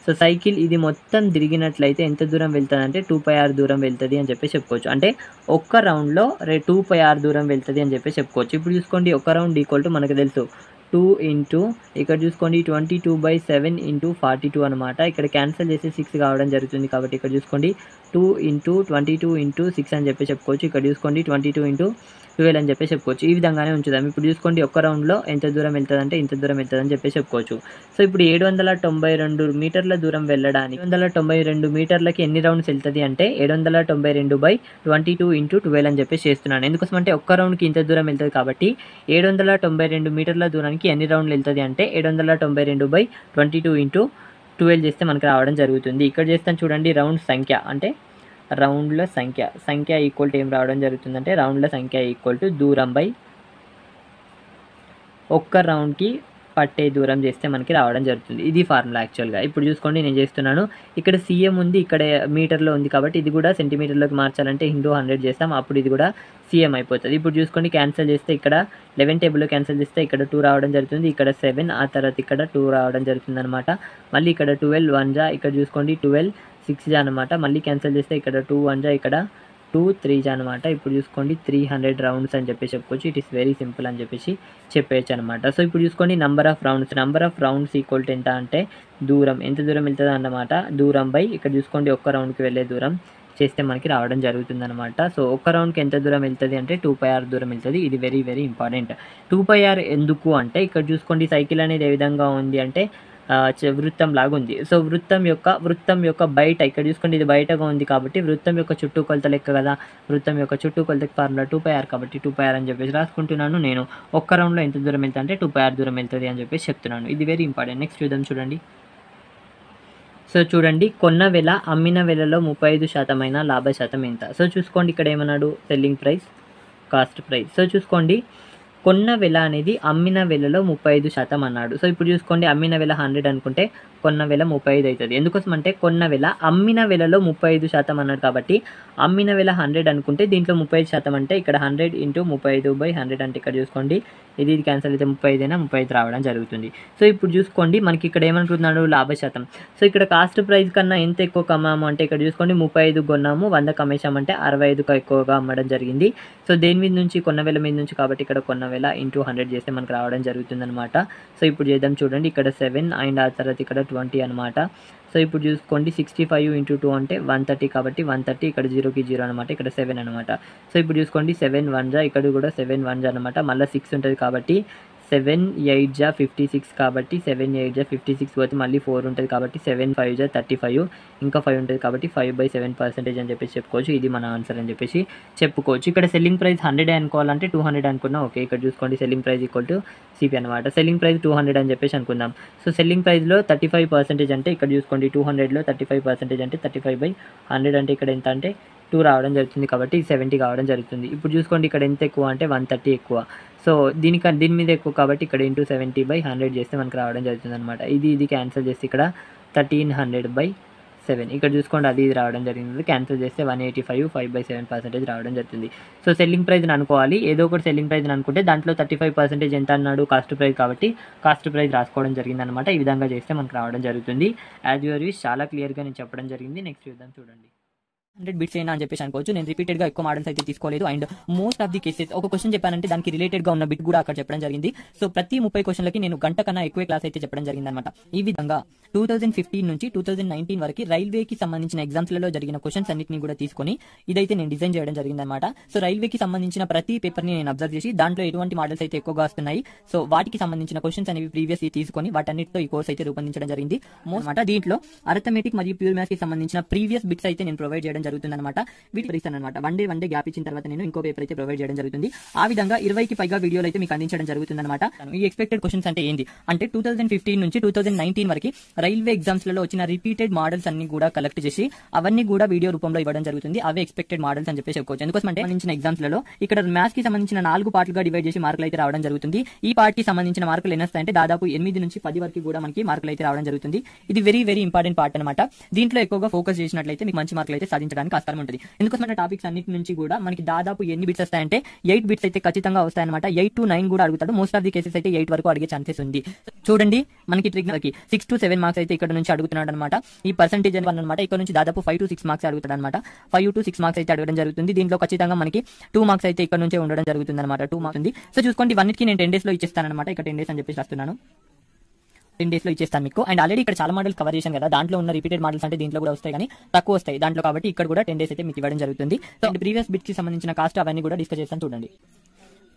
సో సైకిల్ ఇది మొత్తం తిరిగినట్లయితే ఎంత దూరం వెళ్తుంది అంటే 2πr దూరం వెళ్తుంది అని చెప్పేసి చెప్పుకోవచ్చు. అంటే ఒక్క రౌండ్లో 2πr దూరం వెళ్తుంది అని చెప్పేసి చెప్పుకోవచ్చు. ఇప్పుడు చూసుకోండి ఒక రౌండ్ = మనకు తెలుసు 2 × ఇక్కడ చూసుకోండి 22/7 × 42 అనమాట. ఇక్కడ క్యాన్సిల్ చేసి 6 కావడం జరుగుతుంది కాబట్టి ఇక్కడ చూసుకోండి 2 × 22 × 6 అని చెప్పి చెప్పుకోవచ్చు. ఇక్కడ చూసుకోండి 22 × 12 అని చెప్పి చెప్పుకోవచ్చు. ఈ విధంగానే ఉంచుదాం. ఇప్పుడు చూసుకోండి ఒక్క రౌండ్లో ఎంత దూరం వెళ్తుంది అంటే ఇంత దూరం వెళ్తుంది అని చెప్పి చెప్పుకోవచ్చు. సో ఇప్పుడు 792 మీటర్ల దూరం వెళ్ళడానికి 792 మీటర్లకి ఎన్ని రౌండ్స్ వెళ్తుంది అంటే 792/22 × 12 అని చెప్పేసి చేస్తున్నాను. ఎందుకోసం అంటే ఒక్క రౌండ్కి ఇంత దూరం వెళ్తుంది కాబట్టి 792 మీటర్ల దూరానికి ఎన్ని రౌండ్లు వెళ్తుంది అంటే 792/22 × 12 చేస్తే మనకు రావడం జరుగుతుంది. ఇక్కడ చేస్తాను చూడండి రౌండ్ సంఖ్య అంటే రౌండ్ల సంఖ్య ఈక్వల్ టు ఏం రావడం జరుగుతుందంటే రౌండ్ల సంఖ్య ఈక్వల్ టు దూరం బై ఒక్క రౌండ్కి పట్టే దూరం చేస్తే మనకి రావడం జరుగుతుంది. ఇది ఫార్ములా యాక్చువల్గా. ఇప్పుడు చూసుకోండి నేను చేస్తున్నాను. ఇక్కడ cm ఉంది, ఇక్కడ మీటర్లో ఉంది కాబట్టి ఇది కూడా సెంటీమీటర్లోకి మార్చాలంటే × 100 చేస్తాం. అప్పుడు ఇది కూడా cm అయిపోతుంది. ఇప్పుడు చూసుకోండి క్యాన్సిల్ చేస్తే ఇక్కడ 11 టేబుల్లో క్యాన్సిల్ చేస్తే ఇక్కడ 2 రావడం జరుగుతుంది. ఇక్కడ 7 ఆ తర్వాత ఇక్కడ 2 రావడం జరుగుతుంది అనమాట. మళ్ళీ ఇక్కడ 12 1 జా ఇక్కడ చూసుకోండి 12 6 జా అనమాట. మళ్ళీ క్యాన్సిల్ చేస్తే ఇక్కడ 2 1 జా ఇక్కడ 2 3 జా అనమాట. ఇప్పుడు చూసుకోండి 300 రౌండ్స్ అని చెప్పేసి చెప్పుకోవచ్చు. ఇట్ ఈస్ వెరీ సింపుల్ అని చెప్పేసి చెప్పేయచ్చు అనమాట. సో ఇప్పుడు చూసుకోండి number of rounds equal to ఎంత అంటే దూరం ఎంత దూరం వెళ్తుంది అన్నమాట. దూరం బై ఇక్కడ చూసుకోండి ఒక్క రౌండ్కి వెళ్ళే దూరం చేస్తే మనకి రావడం జరుగుతుంది అనమాట. సో ఒక్క రౌండ్కి ఎంత దూరం వెళ్తుంది అంటే 2πr దూరం వెళ్తుంది. ఇది వెరీ వెరీ ఇంపార్టెంట్. 2πr ఎందుకు అంటే ఇక్కడ చూసుకోండి సైకిల్ అనేది ఏ విధంగా ఉంది అంటే వృత్తం లాగా ఉంది. సో వృత్తం యొక్క బయట ఇక్కడ చూసుకోండి, ఇది బయటగా ఉంది కాబట్టి వృత్తం యొక్క చుట్టుకొలత లెక్క కదా. వృత్తం యొక్క చుట్టుకొలతకి ఫార్ములా 2πr కాబట్టి 2πr అని చెప్పేసి రాసుకుంటున్నాను. నేను ఒక్క రౌండ్లో ఎంత దూరం వెళ్తా అంటే 2πr దూరం వెళ్తుంది అని చెప్పేసి చెప్తున్నాను. ఇది వెరీ ఇంపార్టెంట్. నెక్స్ట్ చూద్దాం చూడండి. సో చూడండి, కొన్న వెల అమ్మిన వెలలో 35% అయినా లాభ శాతం ఎంత? సో చూసుకోండి, ఇక్కడ ఏమన్నాడు, selling price, cost price. So చూసుకోండి, కొన్న వెల అనేది అమ్మిన వెలలో 35% అన్నాడు. సో ఇప్పుడు చూసుకోండి, అమ్మిన వెల 100 అనుకుంటే కొన్న వెల 35 అవుతుంది. ఎందుకోసం అంటే కొన్న వెల అమ్మిన వెలలో 35% అన్నాడు కాబట్టి అమ్మిన వెల 100 అనుకుంటే దీంట్లో 35% అంటే ఇక్కడ 100 × 35/100 అంటే ఇక్కడ చూసుకోండి, ఇది క్యాన్సల్ అయితే 35 అయినా 35 రావడం జరుగుతుంది. సో ఇప్పుడు చూసుకోండి, మనకి ఇక్కడ ఏమనుకుంటున్నాడు, లాభ శాతం. సో ఇక్కడ కాస్ట్ ప్రైస్ కన్నా ఎంత ఎక్కువ కమ్మాము అంటే ఇక్కడ చూసుకోండి 35 కొన్నాము, 100 కమ్మేశామంటే 65కు ఎక్కువగా అమ్మడం జరిగింది. సో దేని మీద నుంచి, కొన్న వెల మీద నుంచి కాబట్టి ఇక్కడ కొన్న వెల × 100 చేస్తే మనకు రావడం జరుగుతుంది అనమాట. సో ఇప్పుడు చేద్దాం చూడండి, ఇక్కడ 7 అండ్ ఆ తర్వాత ఇక్కడ 20 అనమాట. సో ఇప్పుడు చూసుకోండి 65 × 2 అంటే 130 కాబట్టి 130, ఇక్కడ 0కి 0 అనమాట, ఇక్కడ 7 అనమాట. సో ఇప్పుడు చూసుకోండి 7 1 జా, ఇక్కడ కూడా 7 1 జా అనమాట, మళ్ళీ 6 ఉంటుంది కాబట్టి 7 8 జా 56 కాబట్టి 7 8 జా 56 పోతే మళ్ళీ 4 ఉంటుంది కాబట్టి 7 5 జా 35, ఇంకా 5 ఉంటుంది కాబట్టి 5/7% అని చెప్పేసి చెప్పుకోవచ్చు. ఇది మన ఆన్సర్ అని చెప్పేసి చెప్పుకోవచ్చు. ఇక్కడ సెల్లింగ్ ప్రైస్ 100 అనుకోవాలంటే 200 అనుకున్నా ఓకే. ఇక్కడ చూసుకోండి సెల్లింగ్ ప్రైస్ = CP అనమాట. సెల్లింగ్ ప్రైస్ 200 అని చెప్పేసి అనుకుందాం. సో సెల్లింగ్ ప్రైస్లో 35% అంటే ఇక్కడ చూసుకోండి 200లో 35% అంటే 35/100 అంటే ఇక్కడ ఎంత అంటే 2 రావడం జరుగుతుంది కాబట్టి 70 కావడం జరుగుతుంది. ఇప్పుడు చూసుకోండి ఇక్కడ ఎంత ఎక్కువ అంటే 130 ఎక్కువ. సో దీని మీద ఎక్కువ కాబట్టి ఇక్కడ × 70/100 చేస్తే మనకు రావడం జరుగుతుంది అనమాట. ఇది క్యాన్సిల్ చేస్తే ఇక్కడ 1300/7, ఇక్కడ చూసుకోండి అది ఇది రావడం జరిగింది. క్యాన్సిల్ చేస్తే 185, 5/7% రావడం జరుగుతుంది. సో సెల్లింగ్ ప్రైస్ని అనుకోవాలి, ఏదో ఒకటి సెల్లింగ్ ప్రైస్ని అనుకుంటే దాంట్లో 35% ఎంత అన్నాడు, కాస్ట్ ప్రైస్ కాబట్టి కాస్ట్ ప్రైస్ రాసుకోవడం జరిగింది అనమాట. ఈ విధంగా చేస్తే మనకు రావడం జరుగుతుంది. యాజ్ యువర్ విష్, చాలా క్లియర్గా నేను చెప్పడం జరిగింది. నెక్స్ట్ చూద్దాం చూడండి. 100 బిట్స్ అయినా అని చెప్పేసి అనుకోవచ్చు. నేను రిపీటెడ్గా ఎక్కువ మోడల్స్ అయితే తీసుకోలేదు. And most of the cases ఒక క్వశ్చన్ చెప్పానంటే దానికి రిలేటెడ్గా ఉన్న బిట్ కూడా అక్కడ చెప్పడం జరిగింది. సో ప్రతి 30 క్వశ్చన్లకి నేను గంట కన్నా ఎక్కువ క్లాస్ అయితే చెప్పడం జరిగింది అనమాట. ఈ విధంగా 2015 నుంచి 2019 వరకు రైల్వేకి సంబంధించిన ఎగ్జామ్స్లలో జరిగిన క్వశ్చన్స్ అన్నింటినీ కూడా తీసుకొని ఇదైతే నేను డిజైన్ చేయడం జరిగింది అనమాట. సో రైల్వేకి సంబంధించిన ప్రతి పేపర్ని నేను అబ్జర్వ్ చేసి దాంట్లో ఎటువంటి మోడల్స్ అయితే ఎక్కువగా వస్తున్నాయి, సో వాటికి సంబంధించిన క్వశ్చన్స్ అనేవి ప్రీవియస్ తీసుకొని వాటన్నిటితో ఈ కోర్స్ అయితే రూపొందించడం జరిగింది అనమాట. దీంట్లో అర్థమెటిక్ మరియు ప్యూర్ మ్యాథ్స్ కి సంబంధించిన ప్రీవియస్ బిట్స్ అయితే నేను ప్రొవైడ్ చేయడం జరుగుతుంది అనమాట. వీటి పరిస్థితి అనమాట. వన్ డే గ్యాప్ ఇచ్చిన తర్వాత నేను ఇంకో పేపర్ అయితే ప్రొవైడ్ చేయడం జరుగుతుంది. ఆ విధంగా 20కి పైగా వీడియోలు అయితే మీకు అందించడం జరుగుతుంది అనమాట. ఈ ఎక్స్పెక్టెడ్ క్వశ్చన్స్ అంటే ఏంటి అంటే 2015 నుంచి 2019 వరకు రైల్వే ఎగ్జామ్స్ లలో వచ్చిన రిపీటెడ్ మోడల్స్ అన్ని కూడా కలెక్ట్ చేసి అవన్నీ కూడా వీడియో రూపంలో ఇవ్వడం జరుగుతుంది. అవే ఎక్స్పెక్టెడ్ మోడల్స్ అని చెప్పి చెప్పుకోవచ్చు. ఎందుకోసం అంటే సంబంధించిన ఎగ్జామ్స్ లలో ఇక్కడ మ్యాథ్స్ కి సంబంధించిన 4 పార్ట్లుగా డివైడ్ చేసి మార్కులు అయితే రావడం జరుగుతుంది. ఈ పార్ట్ కి సంబంధించిన మార్కులు ఎన్ని వస్తాయంటే దాదాపు 8 నుంచి 10 వరకు కూడా మనకి మార్కులు అయితే రావడం జరుగుతుంది. ఇది వెరీ ఇంపార్టెంట్ పార్ట్ అనమాట. దీంట్లో ఎక్కువగా ఫోకస్ చేసినట్లయితే మీకు మంచి మార్కులు అయితే సాధించడానికి ఆస్కారం ఉంటుంది. ఎందుకోసం టాపిక్స్ అన్నిటి నుంచి కూడా మనకి దాదాపు ఎన్ని బిట్స్ వస్తాయంటే 8 బిట్స్ అయితే ఖచ్చితంగా వస్తాయన్నమాట. 8 to 9 కూడా అడుగుతాడు. మోస్ట్ ఆఫ్ ది కేసెస్ అయితే 8 వరకు అడిగే ఛాన్సెస్ ఉంది. చూడండి మనకి ట్రిగ్నరీకి 6 to 7 మార్క్స్ అయితే ఇక్కడ నుంచి అడుగుతున్నాడు అనమాట. ఈ పర్సెంటేజ్ అనమాట ఇక్కడ నుంచి దాదాపు 5 to 6 మార్క్స్ అడుగుతాడు అనమాట. 5 to 6 మార్క్స్ అయితే అడగడం జరుగుతుంది. దీంట్లో ఖచ్చితంగా మనకి 2 మార్క్స్ అయితే ఇక్కడ నుంచే ఉండడం జరుగుతుంది అనమాట. 2 మార్క్స్ ఉంది. సో చూసుకోండి ఇవన్నిటికీ నేను 10 days లో ఇచ్చేస్తాను అనమాట. ఇక్కడ 10 days అని చెప్పేసి రాస్తున్నాను. 10 days లో ఇచ్చేస్తాను మీకు. అండ్ ఆల్రెడీ ఇక్కడ చాలా మోడల్స్ కవర్ చేశాను కదా, దాంట్లో ఉన్న రిపీటెడ్ మోడల్స్ అంటే దీంట్లో కూడా వస్తాయి కానీ తక్కువ వస్తాయి దాంట్లో, కాబట్టి ఇక్కడ కూడా 10 days అయితే మీకు ఇవ్వడం జరుగుతుంది. సో అండ్ ప్రీవియస్ బిట్స్ కి సంబంధించిన కాస్ట్ అవన్నీ కూడా డిస్కస్ చేస్తాను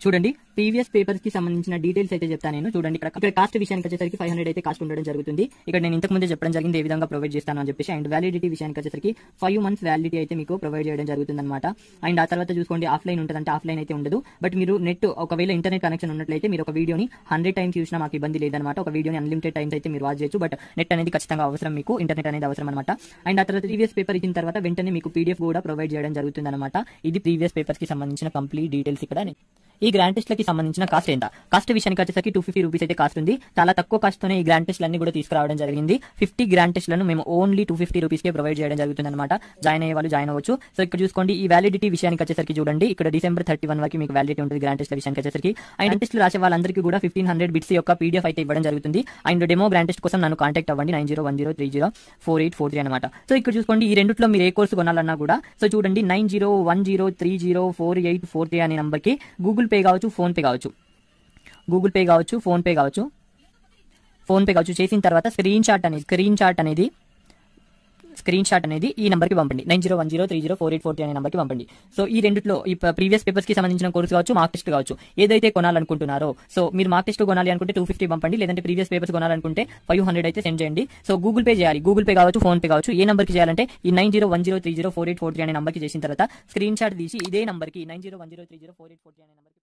చూడండి. ప్రీవియస్ పేపర్స్ కి సంబంధించిన డీటెయిల్స్ అయితే చెప్తాను నేను. చూడండి ఇక్కడ కాస్ట్ విషయానికి వచ్చేసరికి 500 అయితే కాస్ట్ ఉండడం జరుగుతుంది. ఇక్కడ నేను ఇంతకు ముందే చెప్పడం జరిగింది ఏ విధంగా ప్రొవైడ్ చేస్తాను అని చెప్పేసి. అండ్ వ్యాలిడిటీ విషయానికి వచ్చేసరికి 5 months వ్యాలిడిటీ అయితే మీకు ప్రొవైడ్ చేయడం జరుగుతుంది అనమాట. అండ్ ఆ తర్వాత చూసుకోండి ఆఫ్లైన్ ఉంటుంది అంటే ఆఫ్లైన్ అయితే ఉండదు. బట్ మీరు నెట్ ఒకవేళ ఇంటర్నెట్ కనెక్షన్ ఉన్నట్లయితే మీరు ఒక వీడియోని 100 times చూసినా మాకు ఇబ్బంది లేదనమాట. ఒక వీడియోని అన్లిమిటెడ్ టైమ్స్ అయితే మీరు వాచ్ చేయొచ్చు. బట్ నెట్ అనేది ఖచ్చితంగా అవసరం, మీకు ఇంటర్నెట్ అనేది అవసరం అనమాట. అండ్ ఆ తర్వాత ప్రీవియస్ పేపర్ ఇచ్చిన తర్వాత వెంటనే మీకు పీడిఎఫ్ కూడా ప్రొవైడ్ చేయడం జరుగుతుంది అనమాట. ఇది ప్రీవియస్ పేపర్స్ కి సంబంధించిన కంప్లీట్ డీటెయిల్స్. ఇక్కడ ఈ గ్రాండ్ టెస్ట్ లకి సంబంధించిన కాస్ట్ ఎంత, కాస్ట్ విషయానికి వచ్చేసరికి 250 రూపీస్ అయితే కాస్ట్ ఉంది. చాలా తక్కువ కాస్ట్ తోనే ఈ గ్రాండ్ టెస్ట్ అన్ని కూడా తీసుకురావడం జరిగింది. 50 గ్రాండ్ టెస్ట్ లను మేము ఓన్లీ 250 రూపీస్ కే ప్రొవైడ్ చేయడం జరుగుతుంది అనమాట. జాయిన్ అయ్యే వాళ్ళు జాయిన్ అవ్వచ్చు. సో ఇక్కడ చూసుకోండి ఈ వ్యాలిడిటీ విషయానికి వచ్చేసరికి చూడండి ఇక్కడ December 31 వరకు మీకు వ్యాలిడిటీ ఉంటుంది గ్రాండ్ టెస్ట్ విషయానికి వచ్చేసరికి. అండ్ టెస్ట్ రాసే వాళ్ళందరికీ కూడా 1500 బిట్స్ యొక్క పీడిఎఫ్ అయితే ఇవ్వడం జరుగుతుంది. అండ్ డెమో గ్రాండ్ టెస్ట్ కోసం నన్ను కాంటాక్ట్ అవ్వండి 9010304843 అనమాట. సో ఇక్కడ చూసుకోండి ఈ రెండిట్లో మీరు ఏ కోర్సు కొనాలన్నా కూడా సో చూడండి 9010304843 అనే నంబర్ కి గూగుల్ పే కావచ్చు, ఫోన్ పే కావచ్చు, ఫోన్ పే కావచ్చు చేసిన తర్వాత స్క్రీన్ షాట్ అనేది స్క్రీన్ షాట్ అనేది ఈ నంబర్కి పంపండి, 9010304843 అనే నంబర్కి పంపండి. సో ఈ రెండిట్లో ఈ ప్రీవియస్ పేపర్స్ కి సంబంధించిన కోర్సు కావచ్చు, మార్క్ టెస్ట్ కావచ్చు, ఏదైతే కొనాలనుకుంటున్నారో, సో మీరు మార్క్ టెస్ట్ కొనాలి అనుకుంటే 250 పంపండి, లేదంటే ప్రీవియస్ పేపర్స్ కొనాలనుకుంటే 500 అయితే సెండ్ చేయండి. సో గూగుల్ పే చేయాలి, గూగుల్ పే కావచ్చు, ఫోన్ పే కావచ్చు. ఏ నంబర్కి చేయాలంటే ఈ 9010304843 అనే నంబర్కి చేసిన తర్వాత స్క్రీన్ షాట్ తీసి ఇదే నంబర్కి 9010304843 అనే నంబర్కి